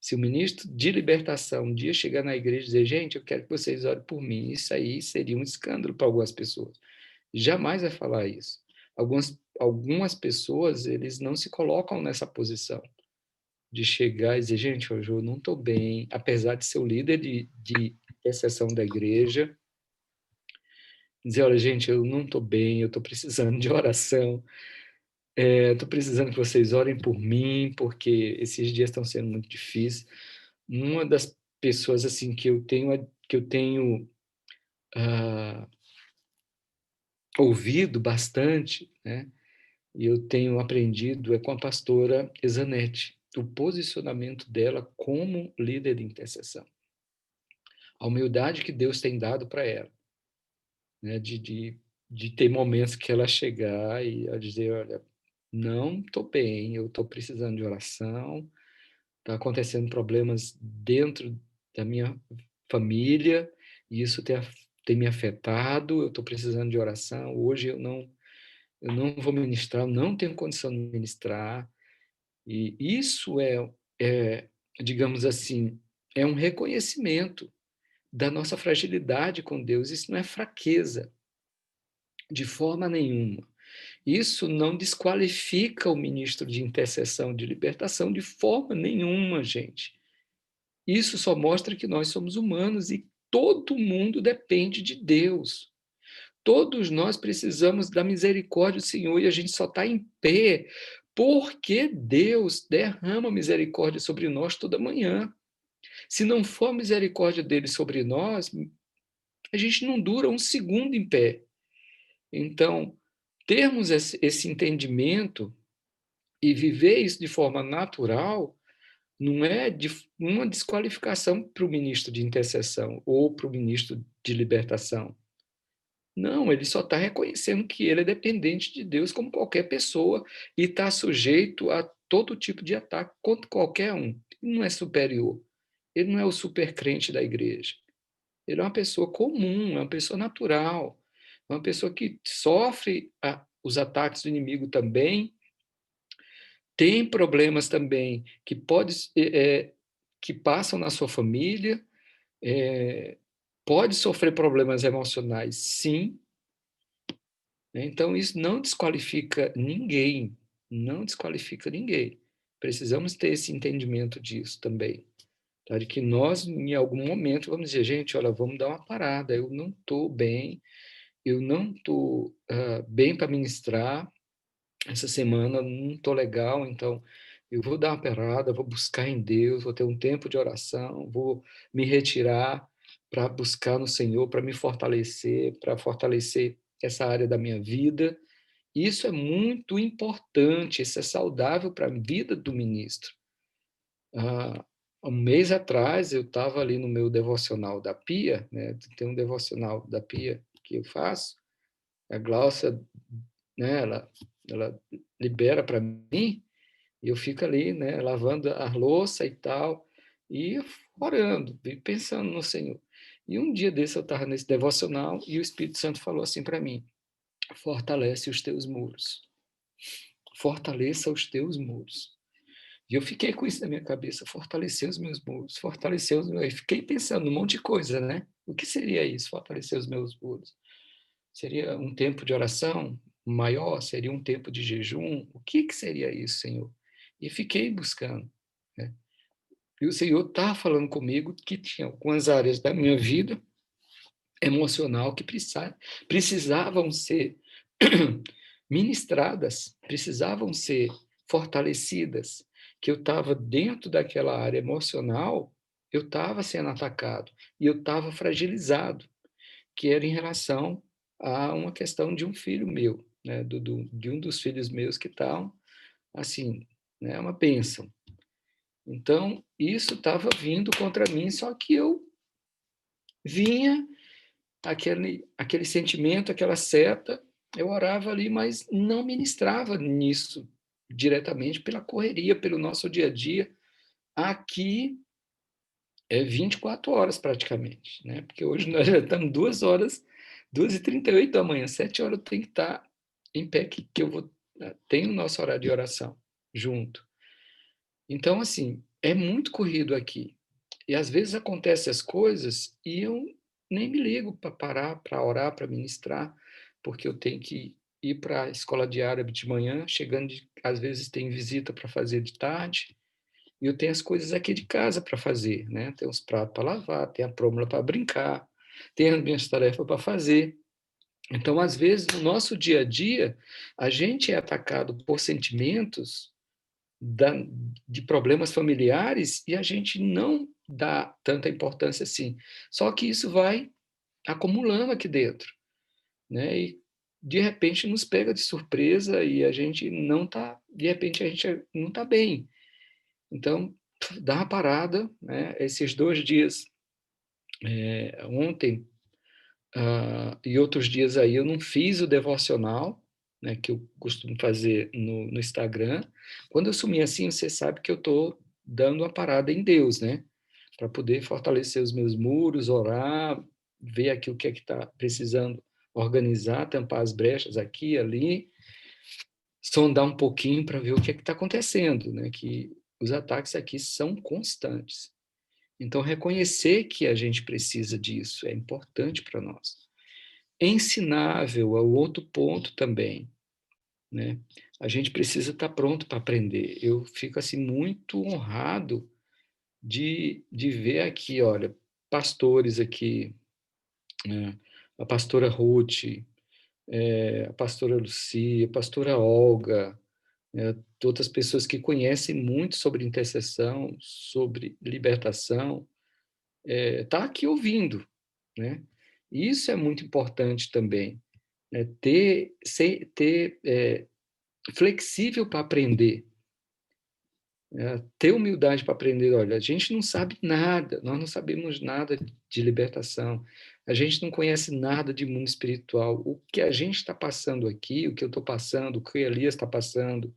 Se o ministro de libertação um dia chegar na igreja e dizer, gente, eu quero que vocês orem por mim, isso aí seria um escândalo para algumas pessoas. Jamais vai falar isso. Algumas pessoas, eles não se colocam nessa posição de chegar e dizer, gente, hoje eu não estou bem, apesar de ser o líder de exceção da igreja, dizer, olha, gente, eu não estou bem, eu estou precisando de oração, estou precisando que vocês orem por mim, porque esses dias estão sendo muito difíceis. Uma das pessoas assim que eu tenho ah, ouvido bastante, né? E eu tenho aprendido com a pastora Esanete, o posicionamento dela como líder de intercessão. A humildade que Deus tem dado para ela, né? De ter momentos que ela chegar e ela dizer, olha, não estou bem, eu estou precisando de oração, está acontecendo problemas dentro da minha família, e isso tem me afetado, eu estou precisando de oração, hoje eu não vou ministrar, eu não tenho condição de ministrar, e isso digamos assim, é um reconhecimento da nossa fragilidade com Deus, isso não é fraqueza, de forma nenhuma. Isso não desqualifica o ministro de intercessão, de libertação, de forma nenhuma, gente. Isso só mostra que nós somos humanos e todo mundo depende de Deus. Todos nós precisamos da misericórdia do Senhor e a gente só está em pé porque Deus derrama misericórdia sobre nós toda manhã. Se não for a misericórdia dele sobre nós, a gente não dura um segundo em pé. Então, termos esse entendimento e viver isso de forma natural não é uma desqualificação para o ministro de intercessão ou para o ministro de libertação. Não, ele só está reconhecendo que ele é dependente de Deus como qualquer pessoa e está sujeito a todo tipo de ataque contra qualquer um. Ele não é superior. Ele não é o super crente da igreja. Ele é uma pessoa comum, é uma pessoa natural, é uma pessoa que sofre os ataques do inimigo também, tem problemas também que passam na sua família, é, pode sofrer problemas emocionais, sim, né? Então, isso não desqualifica ninguém, não desqualifica ninguém. Precisamos ter esse entendimento disso também. Tá? De que nós, em algum momento, vamos dizer, gente, olha, vamos dar uma parada, eu não estou bem, eu não estou bem para ministrar, essa semana não estou legal, então eu vou dar uma parada, vou buscar em Deus, vou ter um tempo de oração, vou me retirar para buscar no Senhor, para me fortalecer, para fortalecer essa área da minha vida. Isso é muito importante, isso é saudável para a vida do ministro. Um mês atrás, eu estava ali no meu devocional da Pia, né? Tem um devocional da Pia que eu faço, a Gláucia, né, ela libera para mim, e eu fico ali, né, lavando a louça e tal, e orando, pensando no Senhor. E um dia desse eu estava nesse devocional e o Espírito Santo falou assim para mim: fortalece os teus muros, fortaleça os teus muros. E eu fiquei com isso na minha cabeça, fortalecer os meus muros, fortalecer os meus... E fiquei pensando num monte de coisa, né? O que seria isso, fortalecer os meus muros? Seria um tempo de oração maior? Seria um tempo de jejum? O que seria isso, Senhor? E fiquei buscando, né? E o Senhor está falando comigo que tinha algumas áreas da minha vida emocional que precisavam ser ministradas, precisavam ser fortalecidas, que eu estava dentro daquela área emocional, eu estava sendo atacado e eu estava fragilizado, que era em relação a uma questão de um filho meu, né, de um dos filhos meus que estavam, assim, né, uma bênção. Então, isso estava vindo contra mim, só que eu vinha aquele sentimento, aquela seta, eu orava ali, mas não ministrava nisso diretamente pela correria, pelo nosso dia a dia. Aqui é 24 horas praticamente, né? Porque hoje nós já estamos 2 horas, 2h38 da manhã, 7 horas eu tenho que estar em pé, que eu vou, tem o nosso horário de oração junto. Então, assim, é muito corrido aqui. E às vezes acontecem as coisas e eu nem me ligo para parar, para orar, para ministrar, porque eu tenho que ir para a escola de árabe de manhã, às vezes tem visita para fazer de tarde, e eu tenho as coisas aqui de casa para fazer, né? Tem os pratos para lavar, tem a prômula para brincar, tem as minhas tarefas para fazer. Então, às vezes, no nosso dia a dia, a gente é atacado por sentimentos da, de problemas familiares e a gente não dá tanta importância assim. Só que isso vai acumulando aqui dentro, né? E de repente nos pega de surpresa e a gente não está, de repente a gente não está bem. Então, dá uma parada, né? Esses 2 dias, ontem e outros dias aí, eu não fiz o devocional, né, que eu costumo fazer no Instagram. Quando eu sumir assim, você sabe que eu estou dando uma parada em Deus, né? Para poder fortalecer os meus muros, orar, ver aqui o que é que está precisando organizar, tampar as brechas aqui e ali, sondar um pouquinho para ver o que é que está acontecendo, né? Que os ataques aqui são constantes. Então, reconhecer que a gente precisa disso é importante para nós. Ensinável é o outro ponto também, né? A gente precisa estar pronto para aprender. Eu fico assim muito honrado de ver aqui, olha, pastores aqui, né? A pastora Ruth, a pastora Lucia, a pastora Olga, né? Outras pessoas que conhecem muito sobre intercessão, sobre libertação, tá aqui ouvindo, né? Isso é muito importante também, né? Ter flexível para aprender, ter humildade para aprender. Olha, a gente não sabe nada, nós não sabemos nada de libertação, a gente não conhece nada de mundo espiritual. O que a gente está passando aqui, o que eu estou passando, o que o Elias está passando,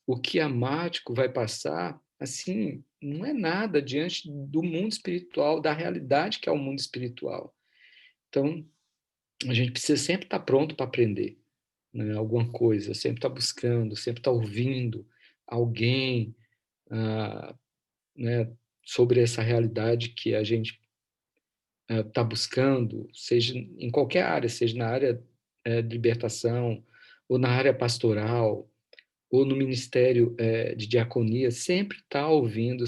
o que a Mático vai passar, assim, não é nada diante do mundo espiritual, da realidade que é o mundo espiritual. Então, a gente precisa sempre estar pronto para aprender, né, alguma coisa, sempre estar buscando, sempre estar ouvindo alguém, ah, né, sobre essa realidade que a gente está buscando, seja em qualquer área, seja na área de libertação, ou na área pastoral, ou no ministério de diaconia, sempre está ouvindo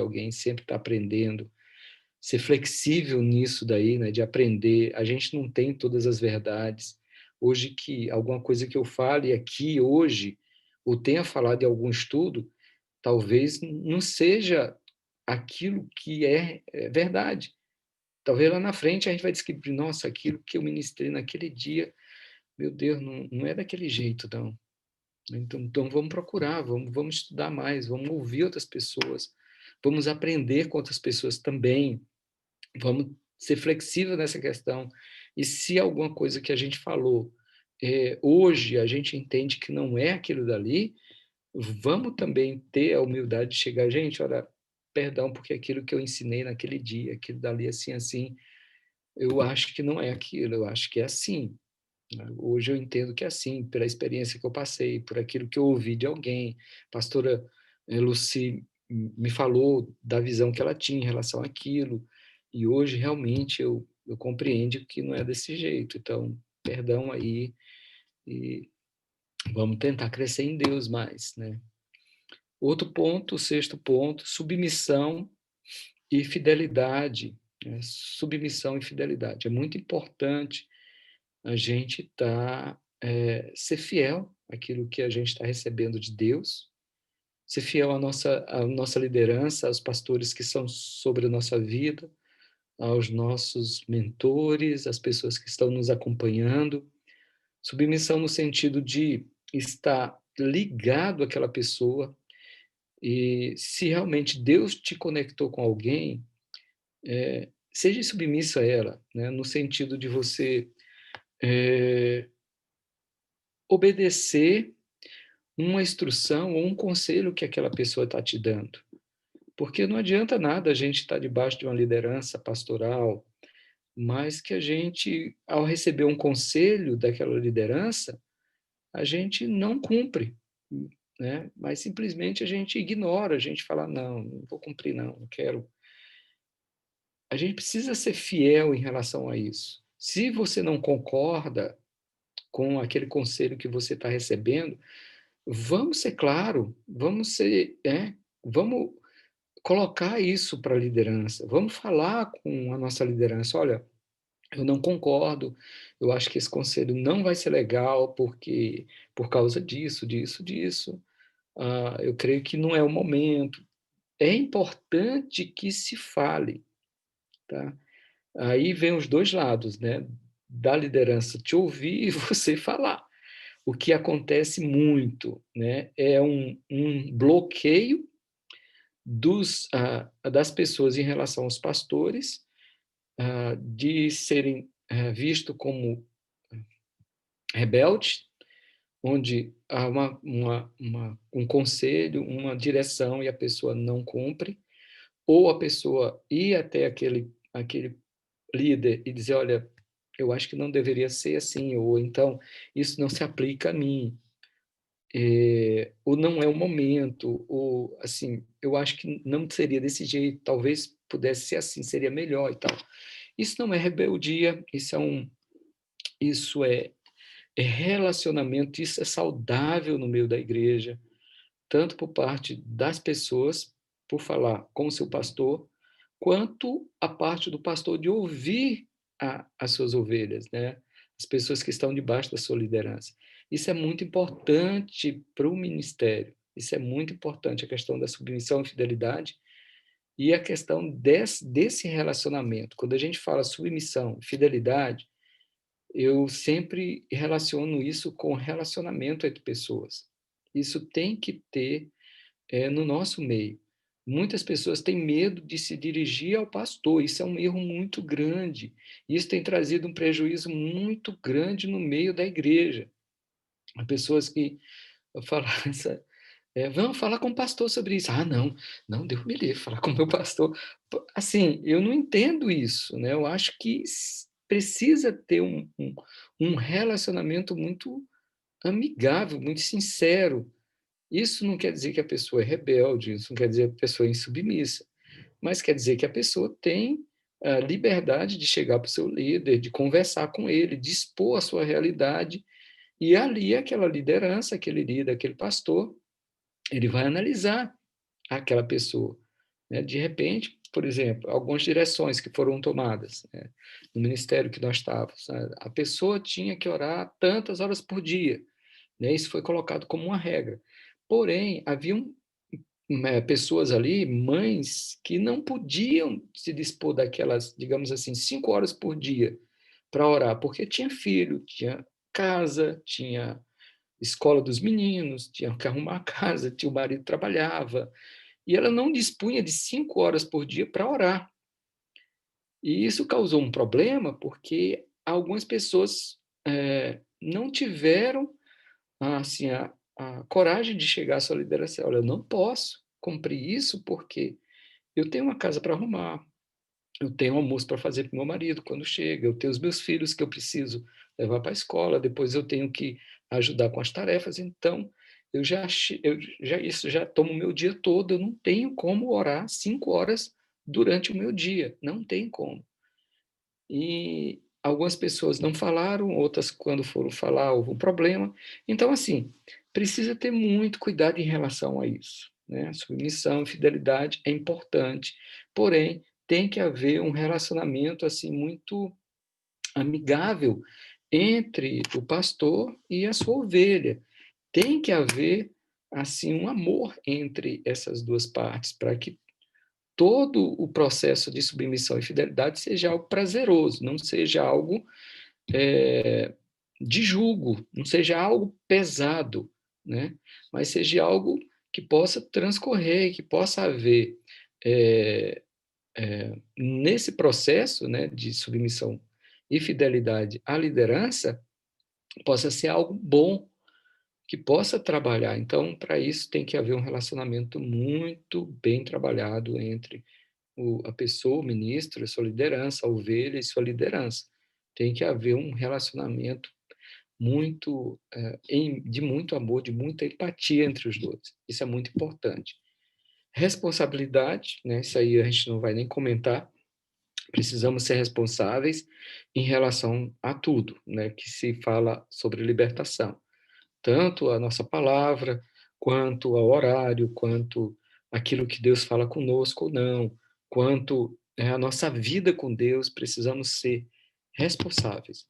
alguém, sempre está aprendendo, ser flexível nisso daí, né, de aprender. A gente não tem todas as verdades. Hoje que alguma coisa que eu fale aqui hoje, ou tenha falado em algum estudo, talvez não seja aquilo que é verdade. Talvez lá na frente a gente vai descobrir, nossa, aquilo que eu ministrei naquele dia, meu Deus, não é daquele jeito, não. Então vamos procurar, vamos estudar mais, vamos ouvir outras pessoas, vamos aprender com outras pessoas também, vamos ser flexível nessa questão. E se alguma coisa que a gente falou hoje a gente entende que não é aquilo dali, vamos também ter a humildade de chegar, gente, olha, perdão, porque aquilo que eu ensinei naquele dia, aquilo dali assim, assim, eu acho que não é aquilo, eu acho que é assim. Hoje eu entendo que é assim, pela experiência que eu passei, por aquilo que eu ouvi de alguém. A pastora Lucy me falou da visão que ela tinha em relação àquilo, e hoje realmente eu compreendo que não é desse jeito. Então, perdão aí, e vamos tentar crescer em Deus mais, né? Outro ponto, o sexto ponto, submissão e fidelidade. Né? Submissão e fidelidade. É muito importante a gente ser fiel àquilo que a gente está recebendo de Deus, ser fiel à nossa liderança, aos pastores que são sobre a nossa vida, aos nossos mentores, às pessoas que estão nos acompanhando. Submissão no sentido de estar ligado àquela pessoa, e se realmente Deus te conectou com alguém, seja submisso a ela, né? No sentido de você obedecer uma instrução ou um conselho que aquela pessoa está te dando. Porque não adianta nada a gente estar debaixo de uma liderança pastoral, mas que a gente, ao receber um conselho daquela liderança, a gente não cumpre, né? Mas simplesmente a gente ignora, a gente fala, não vou cumprir não, não quero. A gente precisa ser fiel em relação a isso. Se você não concorda com aquele conselho que você está recebendo, vamos ser claro, vamos colocar isso para a liderança, vamos falar com a nossa liderança, olha, eu não concordo, eu acho que esse conselho não vai ser legal porque por causa disso, disso, disso, eu creio que não é o momento. É importante que se fale, tá? Aí vem os dois lados, né? Da liderança te ouvir e você falar. O que acontece muito, né? É um bloqueio das pessoas em relação aos pastores, de serem vistos como rebeldes, onde há um conselho, uma direção e a pessoa não cumpre, ou a pessoa ir até aquele líder e dizer, olha, eu acho que não deveria ser assim, ou então, isso não se aplica a mim, ou não é o momento, ou assim, eu acho que não seria desse jeito, talvez pudesse ser assim, seria melhor e tal. Isso não é rebeldia, isso é relacionamento, isso é saudável no meio da igreja, tanto por parte das pessoas, por falar com o seu pastor, quanto a parte do pastor de ouvir as suas ovelhas, né? As pessoas que estão debaixo da sua liderança. Isso é muito importante para o ministério, isso é muito importante, a questão da submissão e fidelidade, e a questão desse relacionamento. Quando a gente fala submissão, fidelidade, eu sempre relaciono isso com relacionamento entre pessoas. Isso tem que ter no nosso meio. Muitas pessoas têm medo de se dirigir ao pastor, isso é um erro muito grande. Isso tem trazido um prejuízo muito grande no meio da igreja. Há pessoas que falam, vamos falar com o pastor sobre isso. Ah, não, não, Deus me livre, falar com o meu pastor. Assim, eu não entendo isso, né? Eu acho que precisa ter um relacionamento muito amigável, muito sincero. Isso não quer dizer que a pessoa é rebelde, isso não quer dizer que a pessoa é insubmissa, mas quer dizer que a pessoa tem a liberdade de chegar para o seu líder, de conversar com ele, de expor a sua realidade, e ali aquela liderança, aquele líder, aquele pastor, ele vai analisar aquela pessoa, né? De repente, por exemplo, algumas direções que foram tomadas, né, no ministério que nós estávamos, né, a pessoa tinha que orar tantas horas por dia, né? Isso foi colocado como uma regra. Porém, haviam pessoas ali, mães, que não podiam se dispor daquelas, digamos assim, 5 horas por dia para orar, porque tinha filho, tinha casa, tinha escola dos meninos, tinha que arrumar a casa, tinha o marido trabalhava, e ela não dispunha de 5 horas por dia para orar. E isso causou um problema porque algumas pessoas não tiveram assim, a coragem de chegar à sua liderança. Olha, eu não posso cumprir isso porque eu tenho uma casa para arrumar, eu tenho um almoço para fazer para o meu marido quando chega, eu tenho os meus filhos que eu preciso levar para a escola, depois eu tenho que ajudar com as tarefas, então isso já toma o meu dia todo, eu não tenho como orar 5 horas durante o meu dia, não tem como. E algumas pessoas não falaram, outras, quando foram falar, houve um problema. Então, assim, precisa ter muito cuidado em relação a isso, né? Submissão, fidelidade é importante, porém, tem que haver um relacionamento assim muito amigável entre o pastor e a sua ovelha. Tem que haver assim um amor entre essas duas partes para que todo o processo de submissão e fidelidade seja algo prazeroso, não seja algo de julgo, não seja algo pesado, né? Mas seja algo que possa transcorrer, que possa haver nesse processo, né, de submissão e fidelidade à liderança, possa ser algo bom, que possa trabalhar. Então, para isso, tem que haver um relacionamento muito bem trabalhado entre a pessoa, o ministro, a sua liderança, a ovelha e sua liderança. Tem que haver um relacionamento de muito amor, de muita empatia entre os dois. Isso é muito importante. Responsabilidade, né? Isso aí a gente não vai nem comentar. Precisamos ser responsáveis em relação a tudo, né? Que se fala sobre libertação. Tanto a nossa palavra, quanto ao horário, quanto aquilo que Deus fala conosco ou não, quanto a nossa vida com Deus, precisamos ser responsáveis.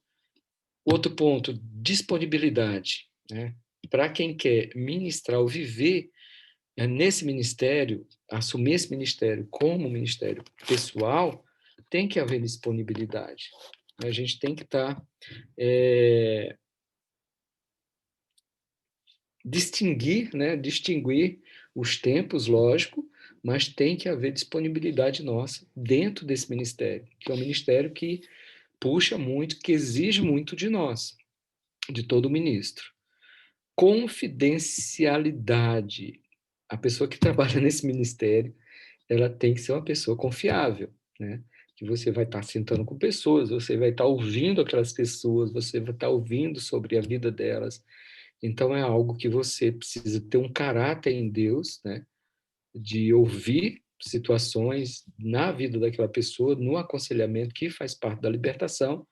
Outro ponto, disponibilidade, né? Para quem quer ministrar ou viver nesse ministério, assumir esse ministério como ministério pessoal, tem que haver disponibilidade. A gente tem que estar distinguir os tempos, lógico, mas tem que haver disponibilidade nossa dentro desse ministério, que é um ministério que puxa muito, que exige muito de nós, de todo ministro. Confidencialidade. A pessoa que trabalha nesse ministério, ela tem que ser uma pessoa confiável, né? Que você vai estar sentando com pessoas, você vai estar ouvindo aquelas pessoas, você vai estar ouvindo sobre a vida delas. Então, é algo que você precisa ter um caráter em Deus, né? De ouvir situações na vida daquela pessoa, no aconselhamento que faz parte da libertação,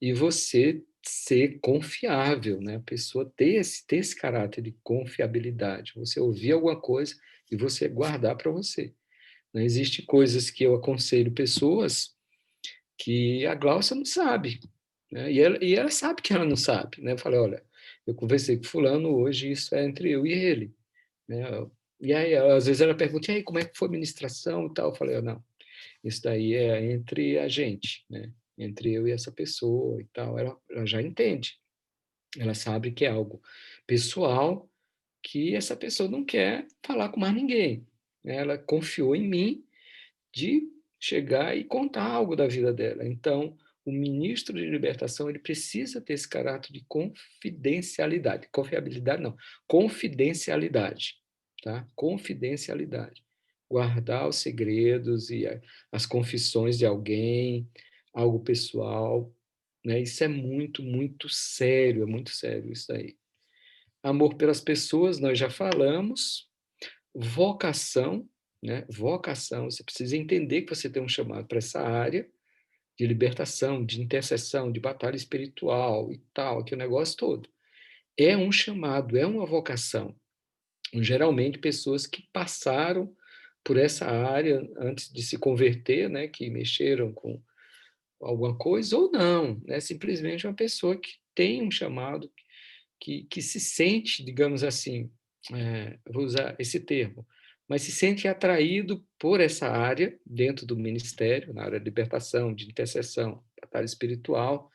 e você ser confiável, né? A pessoa ter esse caráter de confiabilidade. Você ouvir alguma coisa e você guardar para você. Não existe coisas que eu aconselho pessoas que a Gláucia não sabe, né? E ela sabe que ela não sabe, né? Eu falei, olha, eu conversei com fulano hoje, isso é entre eu e ele, né? E aí, às vezes ela pergunta, e aí, como é que foi a ministração e tal? Eu falei, não, isso daí é entre a gente, né? Entre eu e essa pessoa e tal. Ela já entende, ela sabe que é algo pessoal, que essa pessoa não quer falar com mais ninguém, né? Ela confiou em mim de chegar e contar algo da vida dela. Então, o ministro de libertação, ele precisa ter esse caráter de confidencialidade. Confiabilidade não, confidencialidade, tá? Confidencialidade. Guardar os segredos e as confissões de alguém, algo pessoal, né? Isso é muito, muito sério isso aí. Amor pelas pessoas, nós já falamos. Vocação, né? Vocação, você precisa entender que você tem um chamado para essa área de libertação, de intercessão, de batalha espiritual e tal, aquele negócio todo. É um chamado, é uma vocação. Geralmente, pessoas que passaram por essa área antes de se converter, né? Que mexeram com alguma coisa, ou não, né? Simplesmente uma pessoa que tem um chamado, que se sente, digamos assim, vou usar esse termo, mas se sente atraído por essa área dentro do ministério, na área de libertação, de intercessão, batalha espiritual,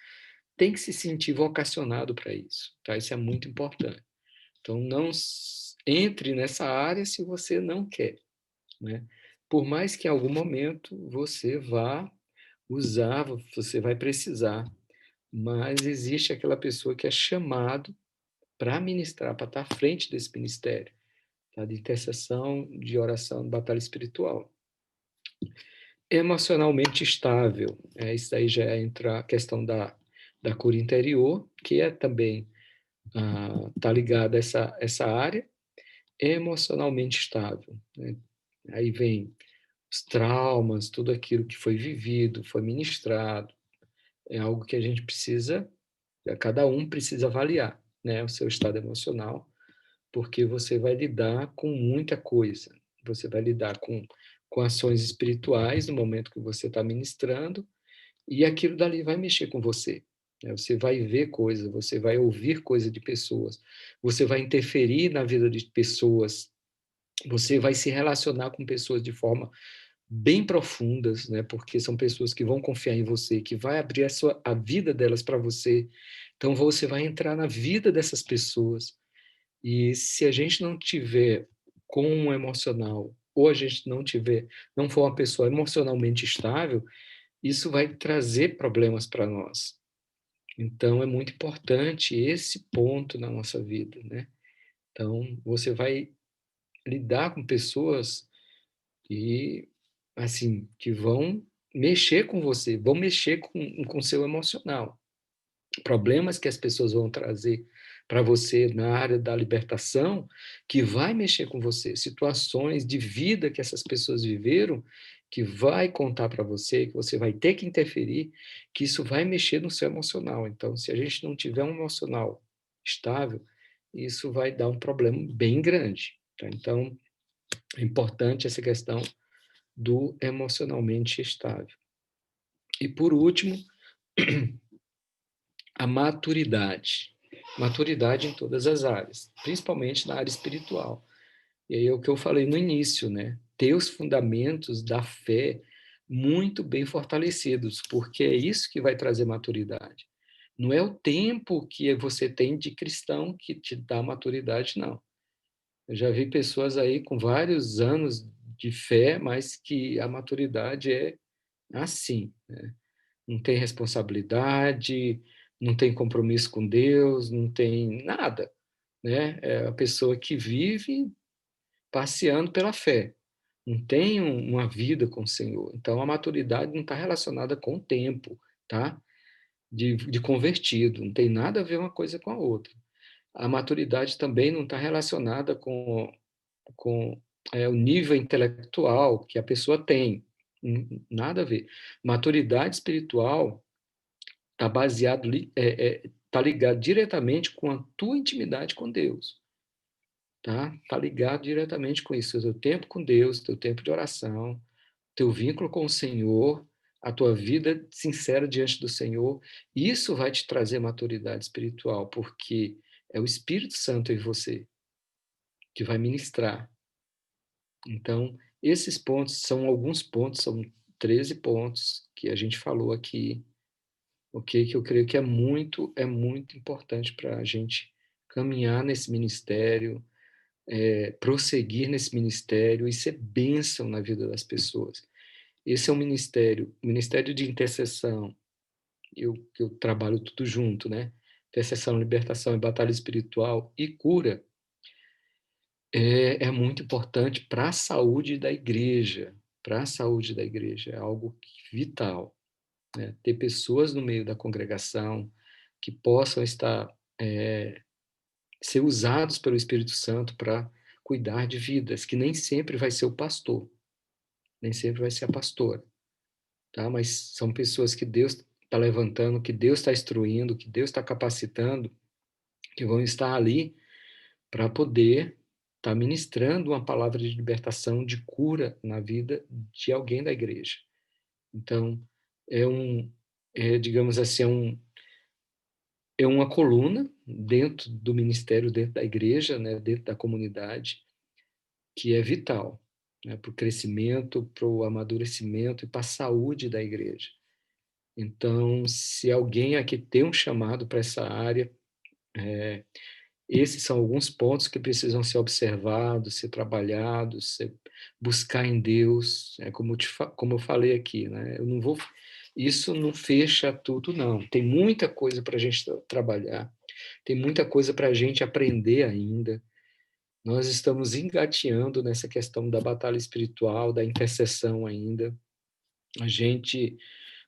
tem que se sentir vocacionado para isso, tá? Isso é muito importante. Então, não entre nessa área se você não quer, né? Por mais que em algum momento você vá usar, você vai precisar, mas existe aquela pessoa que é chamado para ministrar, para estar à frente desse ministério, tá? De intercessão, de oração, de batalha espiritual. Emocionalmente estável, isso aí já entra a questão da cura interior, que é também tá ligada a essa área. Emocionalmente estável, né? Aí vem os traumas, tudo aquilo que foi vivido, foi ministrado, é algo que a gente precisa, cada um precisa avaliar, né? O seu estado emocional, porque você vai lidar com muita coisa. Você vai lidar com ações espirituais no momento que você está ministrando, e aquilo dali vai mexer com você, né? Você vai ver coisas, você vai ouvir coisas de pessoas, você vai interferir na vida de pessoas, você vai se relacionar com pessoas de forma bem profundas, né? Porque são pessoas que vão confiar em você, que vai abrir a vida delas para você. Então, você vai entrar na vida dessas pessoas, e se a gente não tiver com um emocional, ou a gente não for uma pessoa emocionalmente estável, isso vai trazer problemas para nós. Então, é muito importante esse ponto na nossa vida, né? Então, você vai lidar com pessoas que, assim, que vão mexer com você, vão mexer com o seu emocional. Problemas que as pessoas vão trazer para você na área da libertação, que vai mexer com você, situações de vida que essas pessoas viveram, que vai contar para você, que você vai ter que interferir, que isso vai mexer no seu emocional. Então, se a gente não tiver um emocional estável, isso vai dar um problema bem grande, tá? Então, é importante essa questão do emocionalmente estável. E, por último, a maturidade. Maturidade em todas as áreas, principalmente na área espiritual. E aí é o que eu falei no início, né? Ter os fundamentos da fé, muito bem fortalecidos, porque é isso que vai trazer maturidade. Não é o tempo que você tem de cristão que te dá maturidade, não. Eu já vi pessoas aí com vários anos de fé, mas que a maturidade é assim, né? Não tem responsabilidade, não tem compromisso com Deus, não tem nada, né? É a pessoa que vive passeando pela fé, não tem uma vida com o Senhor. Então, a maturidade não está relacionada com o tempo, tá? De convertido, não tem nada a ver uma coisa com a outra. A maturidade também não está relacionada com o nível intelectual que a pessoa tem, nada a ver. Maturidade espiritual está baseado, tá ligado diretamente com a tua intimidade com Deus, tá? Tá ligado diretamente com isso, o teu tempo com Deus, teu tempo de oração, teu vínculo com o Senhor, a tua vida sincera diante do Senhor. Isso vai te trazer maturidade espiritual, porque é o Espírito Santo em você que vai ministrar. Então, esses pontos são alguns pontos, são 13 pontos que a gente falou aqui, ok? Que eu creio que é muito importante para a gente caminhar nesse ministério, prosseguir nesse ministério e ser bênção na vida das pessoas. Esse é o ministério de intercessão, que eu trabalho tudo junto, né? Intercessão, libertação e batalha espiritual e cura é muito importante para a saúde da igreja, para a saúde da igreja, é algo vital, né? Ter pessoas no meio da congregação que possam estar, ser usados pelo Espírito Santo para cuidar de vidas, que nem sempre vai ser o pastor, nem sempre vai ser a pastora, tá? Mas são pessoas que Deus está levantando, que Deus está instruindo, que Deus está capacitando, que vão estar ali para poder estar ministrando uma palavra de libertação, de cura na vida de alguém da igreja. Então, é digamos assim, é uma coluna dentro do ministério, dentro da igreja, né, dentro da comunidade, que é vital, né, para o crescimento, para o amadurecimento e para a saúde da igreja. Então, se alguém aqui tem um chamado para essa área, esses são alguns pontos que precisam ser observados, ser trabalhados, buscar em Deus, como eu falei aqui, né? Isso não fecha tudo, não. Tem muita coisa para a gente trabalhar, tem muita coisa para a gente aprender ainda. Nós estamos engateando nessa questão da batalha espiritual, da intercessão ainda. A gente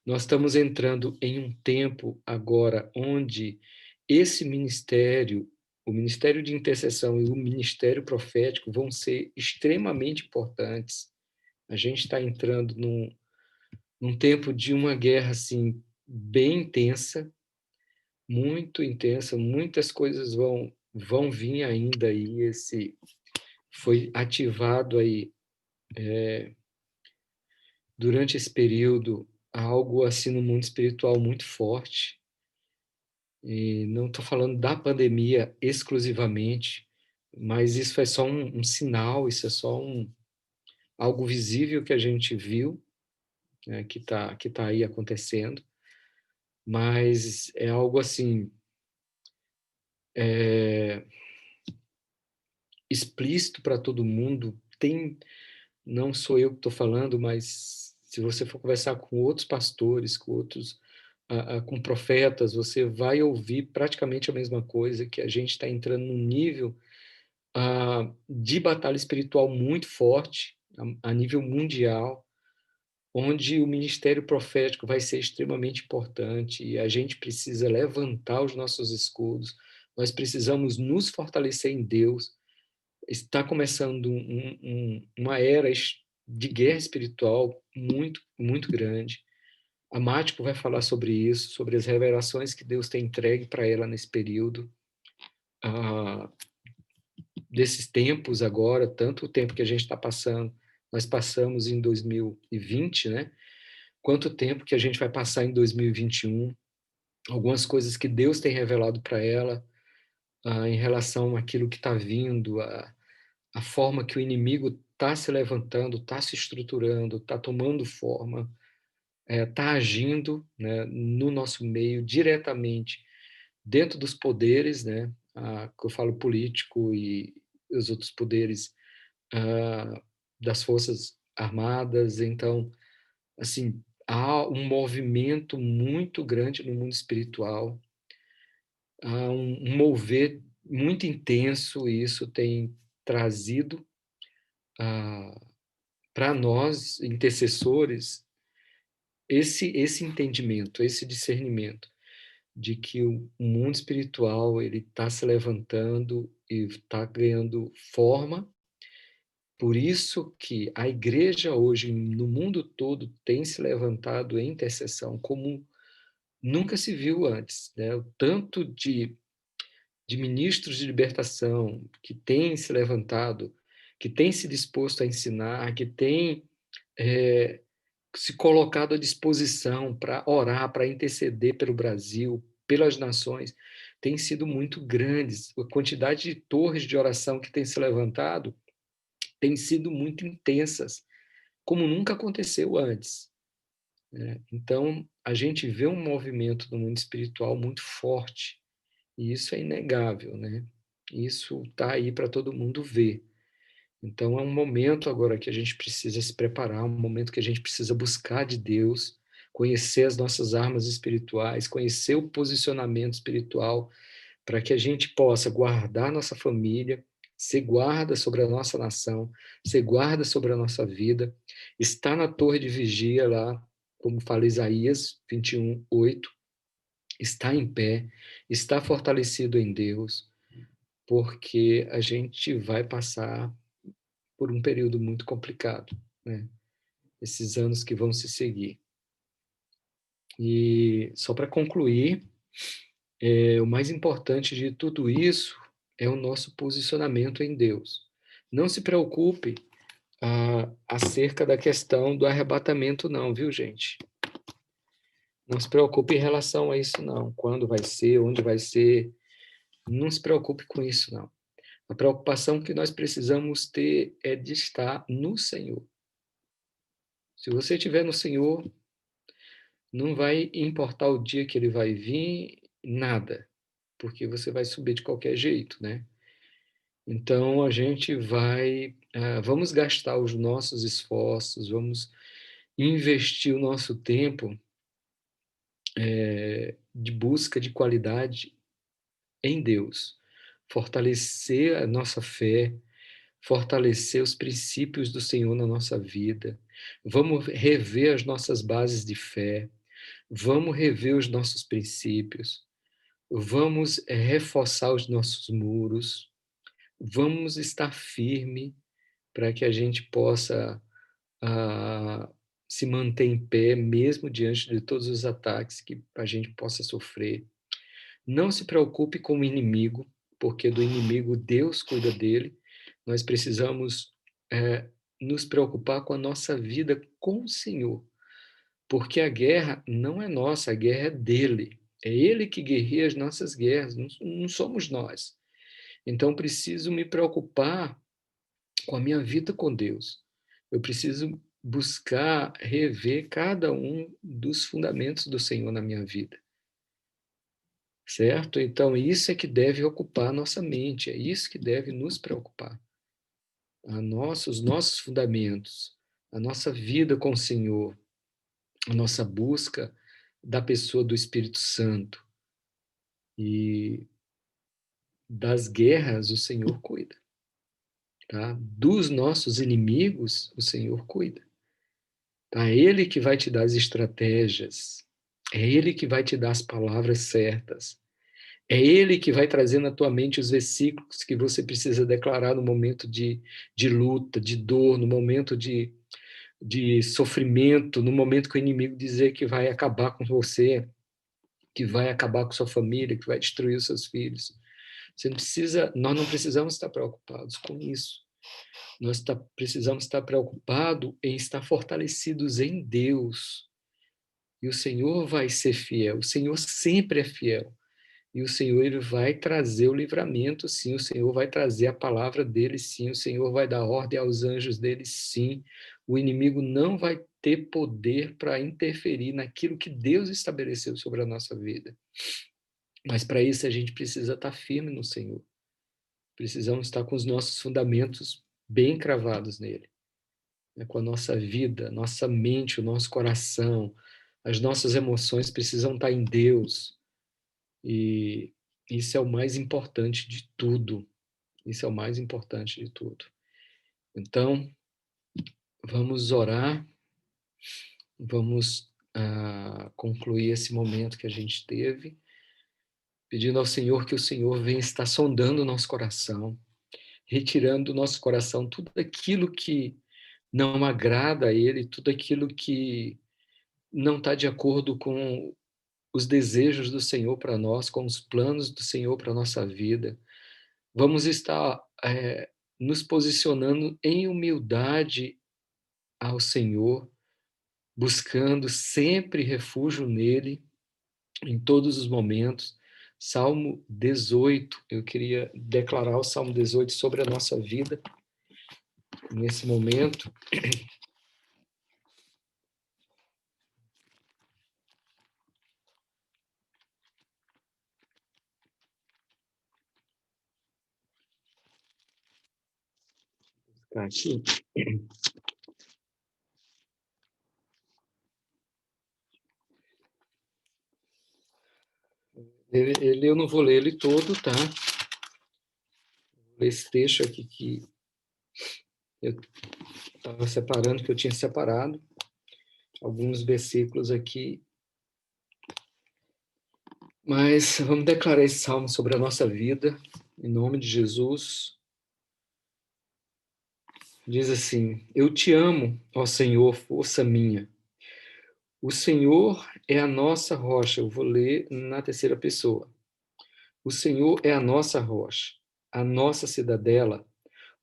Nós estamos entrando em um tempo agora onde esse ministério, o ministério de intercessão e o ministério profético vão ser extremamente importantes. A gente está entrando num tempo de uma guerra assim bem intensa, muito intensa, muitas coisas vão vir ainda aí. Esse foi ativado aí durante esse período algo assim no mundo espiritual muito forte. E não estou falando da pandemia exclusivamente, mas isso é só um sinal, isso é só algo visível que a gente viu, né, que tá aí acontecendo, mas é algo assim, é, explícito para todo mundo. Não sou eu que estou falando, mas se você for conversar com outros pastores, com outros, com profetas, você vai ouvir praticamente a mesma coisa, que a gente está entrando num nível de batalha espiritual muito forte, a nível mundial, onde o ministério profético vai ser extremamente importante e a gente precisa levantar os nossos escudos, nós precisamos nos fortalecer em Deus. Está começando uma era de guerra espiritual muito, muito grande. A Mático vai falar sobre isso, sobre as revelações que Deus tem entregue para ela nesse período. Ah, desses tempos agora, tanto o tempo que a gente está passando, nós passamos em 2020, né? Quanto tempo que a gente vai passar em 2021, algumas coisas que Deus tem revelado para ela, em relação àquilo que está vindo, a forma que o inimigo está se levantando, está se estruturando, está tomando forma, está agindo, né, no nosso meio diretamente, dentro dos poderes, né, que eu falo político e os outros poderes, ah, das forças armadas. Então, assim, há um movimento muito grande no mundo espiritual, há um mover muito intenso, e isso tem trazido para nós, intercessores, esse entendimento, esse discernimento de que o mundo espiritual ele está se levantando e está ganhando forma. Por isso que a igreja hoje, no mundo todo, tem se levantado em intercessão como nunca se viu antes, né? O tanto de ministros de libertação que têm se levantado, que têm se disposto a ensinar, que têm é, se colocado à disposição para orar, para interceder pelo Brasil, pelas nações, tem sido muito grandes. A quantidade de torres de oração que tem se levantado tem sido muito intensas, como nunca aconteceu antes, né? Então, a gente vê um movimento no mundo espiritual muito forte, e isso é inegável, né? Isso está aí para todo mundo ver. Então, é um momento agora que a gente precisa se preparar, um momento que a gente precisa buscar de Deus, conhecer as nossas armas espirituais, conhecer o posicionamento espiritual, para que a gente possa guardar nossa família, ser guarda sobre a nossa nação, ser guarda sobre a nossa vida, estar na torre de vigia lá, como fala Isaías 21:8, está em pé, está fortalecido em Deus, porque a gente vai passar por um período muito complicado, né? Esses anos que vão se seguir. E só para concluir, o mais importante de tudo isso é o nosso posicionamento em Deus. Não se preocupe acerca da questão do arrebatamento, não, viu, gente? Não se preocupe em relação a isso, não. Quando vai ser, onde vai ser, não se preocupe com isso, não. A preocupação que nós precisamos ter é de estar no Senhor. Se você estiver no Senhor, não vai importar o dia que ele vai vir, nada, porque você vai subir de qualquer jeito, né? Então, a gente vamos gastar os nossos esforços, vamos investir o nosso tempo de busca de qualidade em Deus, fortalecer a nossa fé, fortalecer os princípios do Senhor na nossa vida, vamos rever as nossas bases de fé, vamos rever os nossos princípios, vamos reforçar os nossos muros, vamos estar firme para que a gente possa a se manter em pé, mesmo diante de todos os ataques que a gente possa sofrer. Não se preocupe com o inimigo, porque do inimigo Deus cuida dele. Nós precisamos nos preocupar com a nossa vida com o Senhor, porque a guerra não é nossa, a guerra é dele. É ele que guerreia as nossas guerras, não somos nós. Então, preciso me preocupar com a minha vida com Deus. Eu preciso buscar rever cada um dos fundamentos do Senhor na minha vida, certo? Então, isso é que deve ocupar a nossa mente, é isso que deve nos preocupar. Os nossos fundamentos, a nossa vida com o Senhor, a nossa busca da pessoa do Espírito Santo. E das guerras o Senhor cuida, tá? Dos nossos inimigos o Senhor cuida. Tá? É Ele que vai te dar as estratégias, é Ele que vai te dar as palavras certas, é Ele que vai trazer na tua mente os versículos que você precisa declarar no momento de luta, de dor, no momento de sofrimento, no momento que o inimigo dizer que vai acabar com você, que vai acabar com sua família, que vai destruir os seus filhos. Nós não precisamos estar preocupados com isso. Precisamos estar preocupados em estar fortalecidos em Deus. E o Senhor vai ser fiel. O Senhor sempre é fiel. E o Senhor, ele vai trazer o livramento, sim. O Senhor vai trazer a palavra dele, sim. O Senhor vai dar ordem aos anjos dele, sim. O inimigo não vai ter poder para interferir naquilo que Deus estabeleceu sobre a nossa vida. Mas para isso a gente precisa estar firme no Senhor. Precisamos estar com os nossos fundamentos bem cravados nele, né? Com a nossa vida, nossa mente, o nosso coração, as nossas emoções precisam estar em Deus. E isso é o mais importante de tudo. Isso é o mais importante de tudo. Então, vamos orar, vamos concluir esse momento que a gente teve, pedindo ao Senhor que o Senhor venha estar sondando o nosso coração, retirando do nosso coração tudo aquilo que não agrada a Ele, tudo aquilo que não está de acordo com os desejos do Senhor para nós, com os planos do Senhor para a nossa vida. Vamos estar nos posicionando em humildade ao Senhor, buscando sempre refúgio nele, em todos os momentos. Salmo 18, eu queria declarar o Salmo 18 sobre a nossa vida, nesse momento. Aqui. Ele, eu não vou ler ele todo, tá? Vou ler esse texto aqui que eu estava separando, que eu tinha separado. Alguns versículos aqui. Mas vamos declarar esse salmo sobre a nossa vida, em nome de Jesus. Diz assim: Eu te amo, ó Senhor, força minha. O Senhor é a nossa rocha. Eu vou ler na terceira pessoa. O Senhor é a nossa rocha, a nossa cidadela,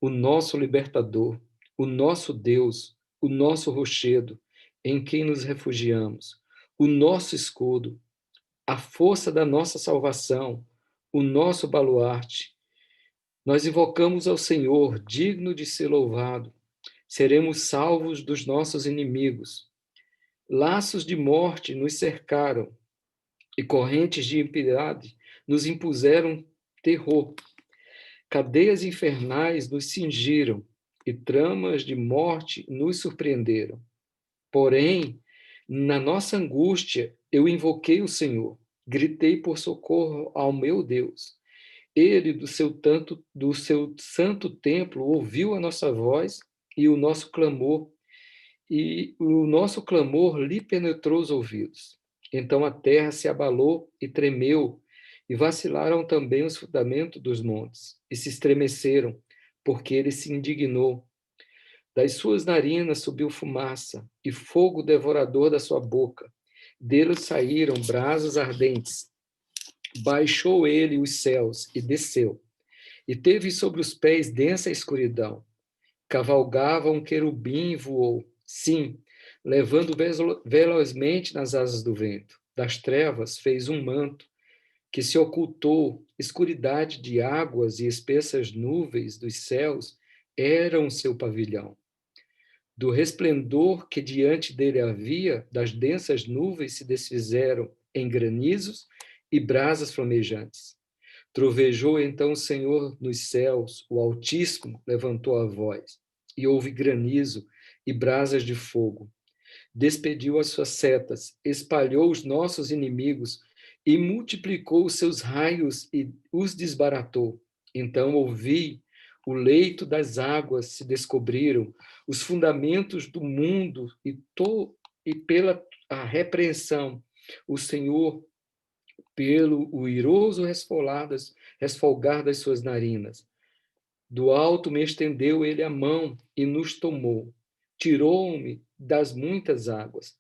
o nosso libertador, o nosso Deus, o nosso rochedo, em quem nos refugiamos, o nosso escudo, a força da nossa salvação, o nosso baluarte. Nós invocamos ao Senhor, digno de ser louvado. Seremos salvos dos nossos inimigos. Laços de morte nos cercaram e correntes de impiedade nos impuseram terror. Cadeias infernais nos cingiram e tramas de morte nos surpreenderam. Porém, na nossa angústia, eu invoquei o Senhor, gritei por socorro ao meu Deus. Ele, do seu santo templo, ouviu a nossa voz e o nosso clamor, e o nosso clamor lhe penetrou os ouvidos. Então a terra se abalou e tremeu, e vacilaram também os fundamentos dos montes, e se estremeceram, porque ele se indignou. Das suas narinas subiu fumaça, e fogo devorador da sua boca. Dele saíram brasas ardentes. Baixou ele os céus e desceu, e teve sobre os pés densa escuridão. Cavalgava um querubim e voou, sim, levando velozmente nas asas do vento. Das trevas fez um manto, que se ocultou, escuridade de águas e espessas nuvens dos céus eram seu pavilhão. Do resplendor que diante dele havia, das densas nuvens se desfizeram em granizos e brasas flamejantes. Trovejou então o Senhor nos céus, o Altíssimo levantou a voz, e houve granizo e brasas de fogo. Despediu as suas setas, espalhou os nossos inimigos e multiplicou os seus raios e os desbaratou. Então ouvi, o leito das águas se descobriram, os fundamentos do mundo e pela a repreensão, o Senhor pelo o iroso resfolgar das suas narinas. Do alto me estendeu ele a mão e nos tomou. Tirou-me das muitas águas.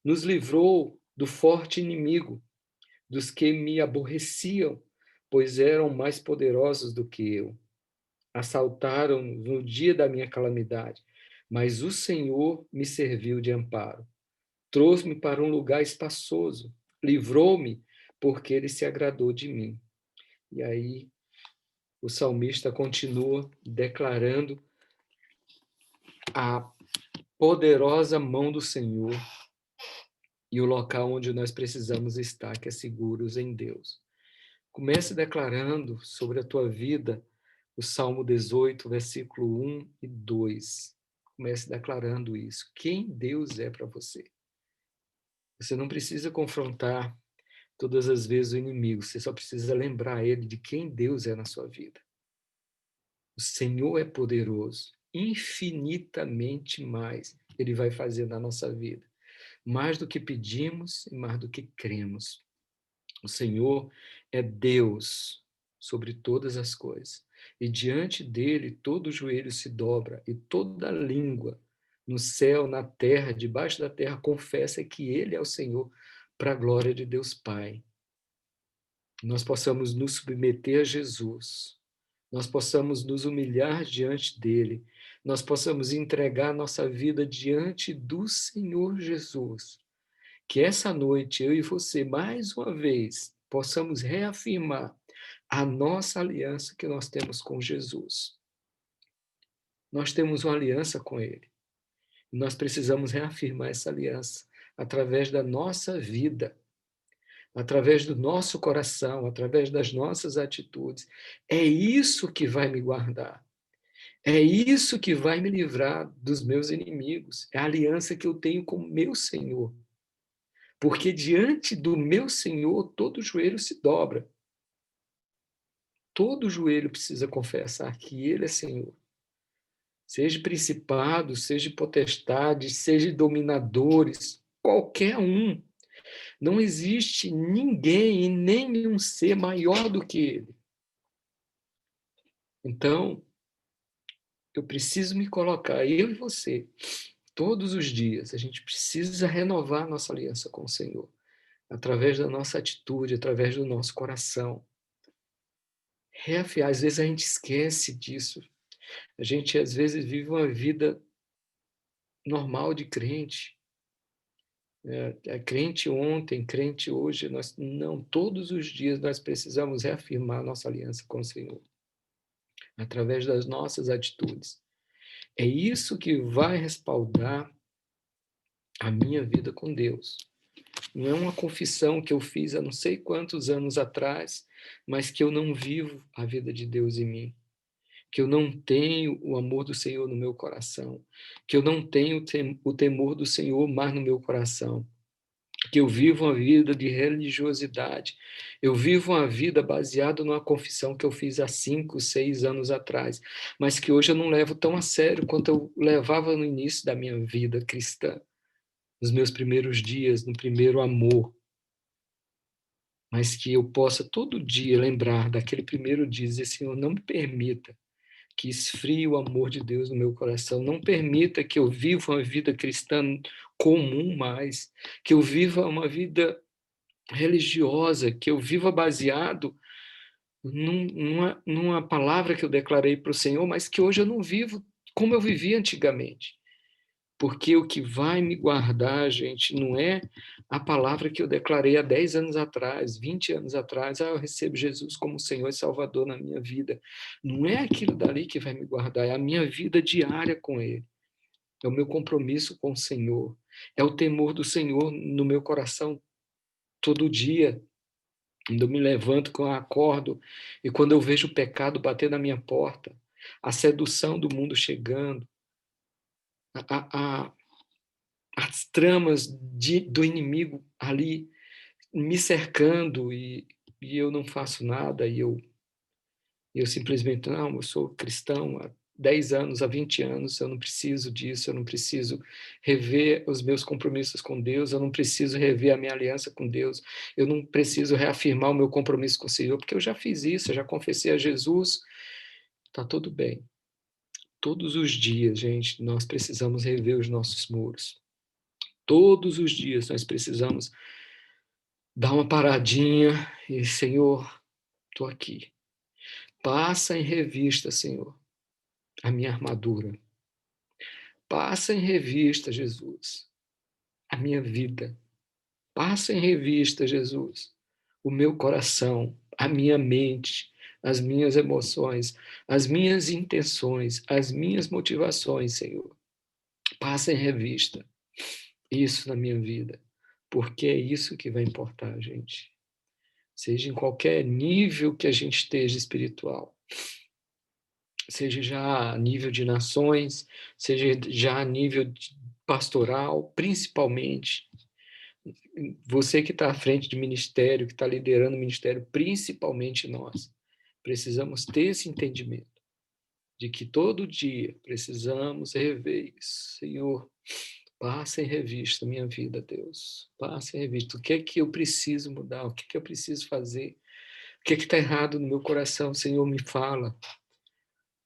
Nos livrou do forte inimigo, dos que me aborreciam, pois eram mais poderosos do que eu. Assaltaram no dia da minha calamidade, mas o Senhor me serviu de amparo. Trouxe-me para um lugar espaçoso, livrou-me, porque ele se agradou de mim. E aí o salmista continua declarando a poderosa mão do Senhor e o local onde nós precisamos estar, que é seguros em Deus. Comece declarando sobre a tua vida o Salmo 18, versículo 1 e 2. Comece declarando isso. Quem Deus é para você. Você não precisa confrontar todas as vezes o inimigo, você só precisa lembrar ele de quem Deus é na sua vida. O Senhor é poderoso, infinitamente mais ele vai fazer na nossa vida. Mais do que pedimos e mais do que cremos. O Senhor é Deus sobre todas as coisas. E diante dele todo joelho se dobra e toda língua no céu, na terra, debaixo da terra, confessa que ele é o Senhor, para a glória de Deus Pai. Nós possamos nos submeter a Jesus, nós possamos nos humilhar diante dele, nós possamos entregar nossa vida diante do Senhor Jesus. Que essa noite, eu e você, mais uma vez, possamos reafirmar a nossa aliança que nós temos com Jesus. Nós temos uma aliança com ele. Nós precisamos reafirmar essa aliança através da nossa vida, através do nosso coração, através das nossas atitudes. É isso que vai me guardar. É isso que vai me livrar dos meus inimigos. É a aliança que eu tenho com o meu Senhor. Porque diante do meu Senhor, todo joelho se dobra. Todo joelho precisa confessar que Ele é Senhor. Seja principado, seja potestade, seja dominadores, qualquer um. Não existe ninguém e nenhum ser maior do que Ele. Então, eu preciso me colocar, eu e você, todos os dias, a gente precisa renovar a nossa aliança com o Senhor, através da nossa atitude, através do nosso coração. Reafiar, às vezes a gente esquece disso. A gente, às vezes, vive uma vida normal de crente. É crente ontem, crente hoje. Não, todos os dias nós precisamos reafirmar a nossa aliança com o Senhor, através das nossas atitudes. É isso que vai respaldar a minha vida com Deus. Não é uma confissão que eu fiz há não sei quantos anos atrás, mas que eu não vivo a vida de Deus em mim. Que eu não tenho o amor do Senhor no meu coração, que eu não tenho o temor do Senhor mais no meu coração, que eu vivo uma vida de religiosidade, eu vivo uma vida baseada numa confissão que eu fiz há 5, 6 anos atrás, mas que hoje eu não levo tão a sério quanto eu levava no início da minha vida cristã, nos meus primeiros dias, no primeiro amor, mas que eu possa todo dia lembrar daquele primeiro dia e dizer, Senhor, não me permita que esfrie o amor de Deus no meu coração. Não permita que eu viva uma vida cristã comum mais, que eu viva uma vida religiosa, que eu viva baseado numa palavra que eu declarei para o Senhor, mas que hoje eu não vivo como eu vivia antigamente. Porque o que vai me guardar, gente, não é a palavra que eu declarei há 10 anos atrás, 20 anos atrás, eu recebo Jesus como Senhor e Salvador na minha vida. Não é aquilo dali que vai me guardar, é a minha vida diária com Ele. É o meu compromisso com o Senhor. É o temor do Senhor no meu coração todo dia. Quando eu me levanto, quando eu acordo, e quando eu vejo o pecado bater na minha porta, a sedução do mundo chegando, a as tramas do inimigo ali me cercando e eu não faço nada, e eu simplesmente, não, eu sou cristão há 10 anos, há 20 anos, eu não preciso disso, eu não preciso rever os meus compromissos com Deus, eu não preciso rever a minha aliança com Deus, eu não preciso reafirmar o meu compromisso com o Senhor, porque eu já fiz isso, eu já confessei a Jesus, está tudo bem. Todos os dias, gente, nós precisamos rever os nossos muros. Todos os dias nós precisamos dar uma paradinha e, Senhor, estou aqui. Passa em revista, Senhor, a minha armadura. Passa em revista, Jesus, a minha vida. Passa em revista, Jesus, o meu coração, a minha mente, as minhas emoções, as minhas intenções, as minhas motivações, Senhor. Passa em revista isso na minha vida, porque é isso que vai importar, gente. Seja em qualquer nível que a gente esteja espiritual, seja já a nível de nações, seja já a nível pastoral, principalmente. Você que está à frente de ministério, que está liderando o ministério, principalmente nós, precisamos ter esse entendimento de que todo dia precisamos rever isso. Senhor, passa em revista a minha vida, Deus. Passa em revista. O que é que eu preciso mudar? O que é que eu preciso fazer? O que é que está errado no meu coração? Senhor, me fala.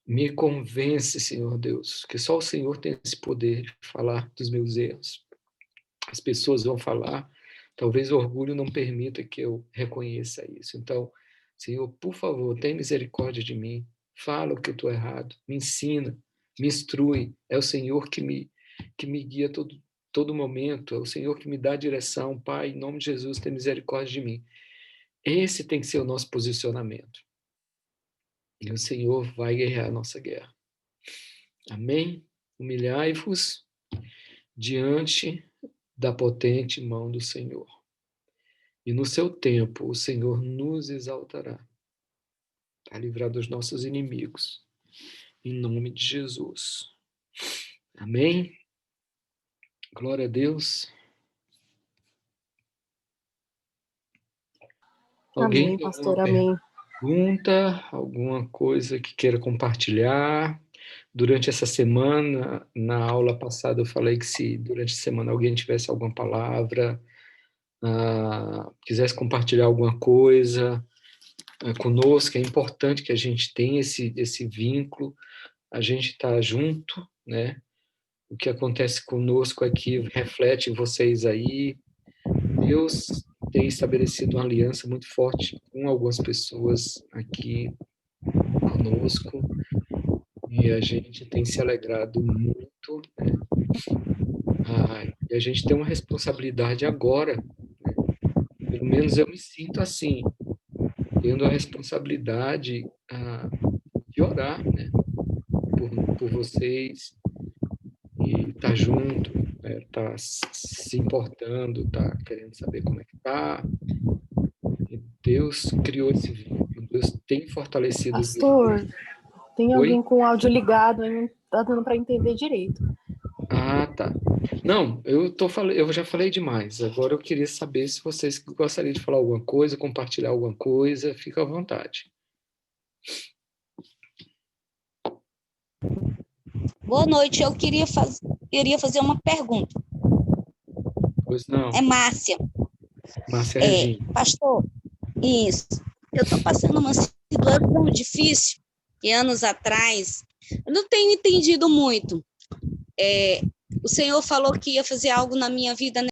Me convence, Senhor Deus, que só o Senhor tem esse poder de falar dos meus erros. As pessoas vão falar, talvez o orgulho não permita que eu reconheça isso. Então, Senhor, por favor, tem misericórdia de mim. Fala o que eu estou errado. Me ensina, me instrui. É o Senhor que me guia todo momento. É o Senhor que me dá a direção. Pai, em nome de Jesus, tem misericórdia de mim. Esse tem que ser o nosso posicionamento. E o Senhor vai guerrear a nossa guerra. Amém? Humilhai-vos diante da potente mão do Senhor. E no seu tempo o Senhor nos exaltará para livrar dos nossos inimigos. Em nome de Jesus. Amém? Glória a Deus. Alguém Amém, tem alguma pastor, amém. pergunta, alguma coisa que queira compartilhar? Durante essa semana, na aula passada, eu falei que se durante a semana alguém tivesse alguma palavra, quisesse compartilhar alguma coisa conosco, é importante que a gente tenha esse vínculo, a gente está junto, né? O que acontece conosco aqui reflete em vocês aí. Deus tem estabelecido uma aliança muito forte com algumas pessoas aqui conosco e a gente tem se alegrado muito, né? E a gente tem uma responsabilidade agora, né? Pelo menos eu me sinto assim, tendo a responsabilidade de orar, né? por vocês e estar junto, tá se importando, tá querendo saber como é que tá. E Deus criou esse vínculo, Deus tem fortalecido os vínculos. Pastor, tem Oi? alguém com o áudio ligado, aí não tá dando para entender direito. Ah, tá. Não, eu já falei demais. Agora eu queria saber se vocês gostariam de falar alguma coisa, compartilhar alguma coisa, fica à vontade. Boa noite, eu queria fazer uma pergunta. Pois não. É Márcia. Márcia Regina. Pastor, isso. Eu estou passando uma situação difícil, que anos atrás, eu não tenho entendido muito. O Senhor falou que ia fazer algo na minha vida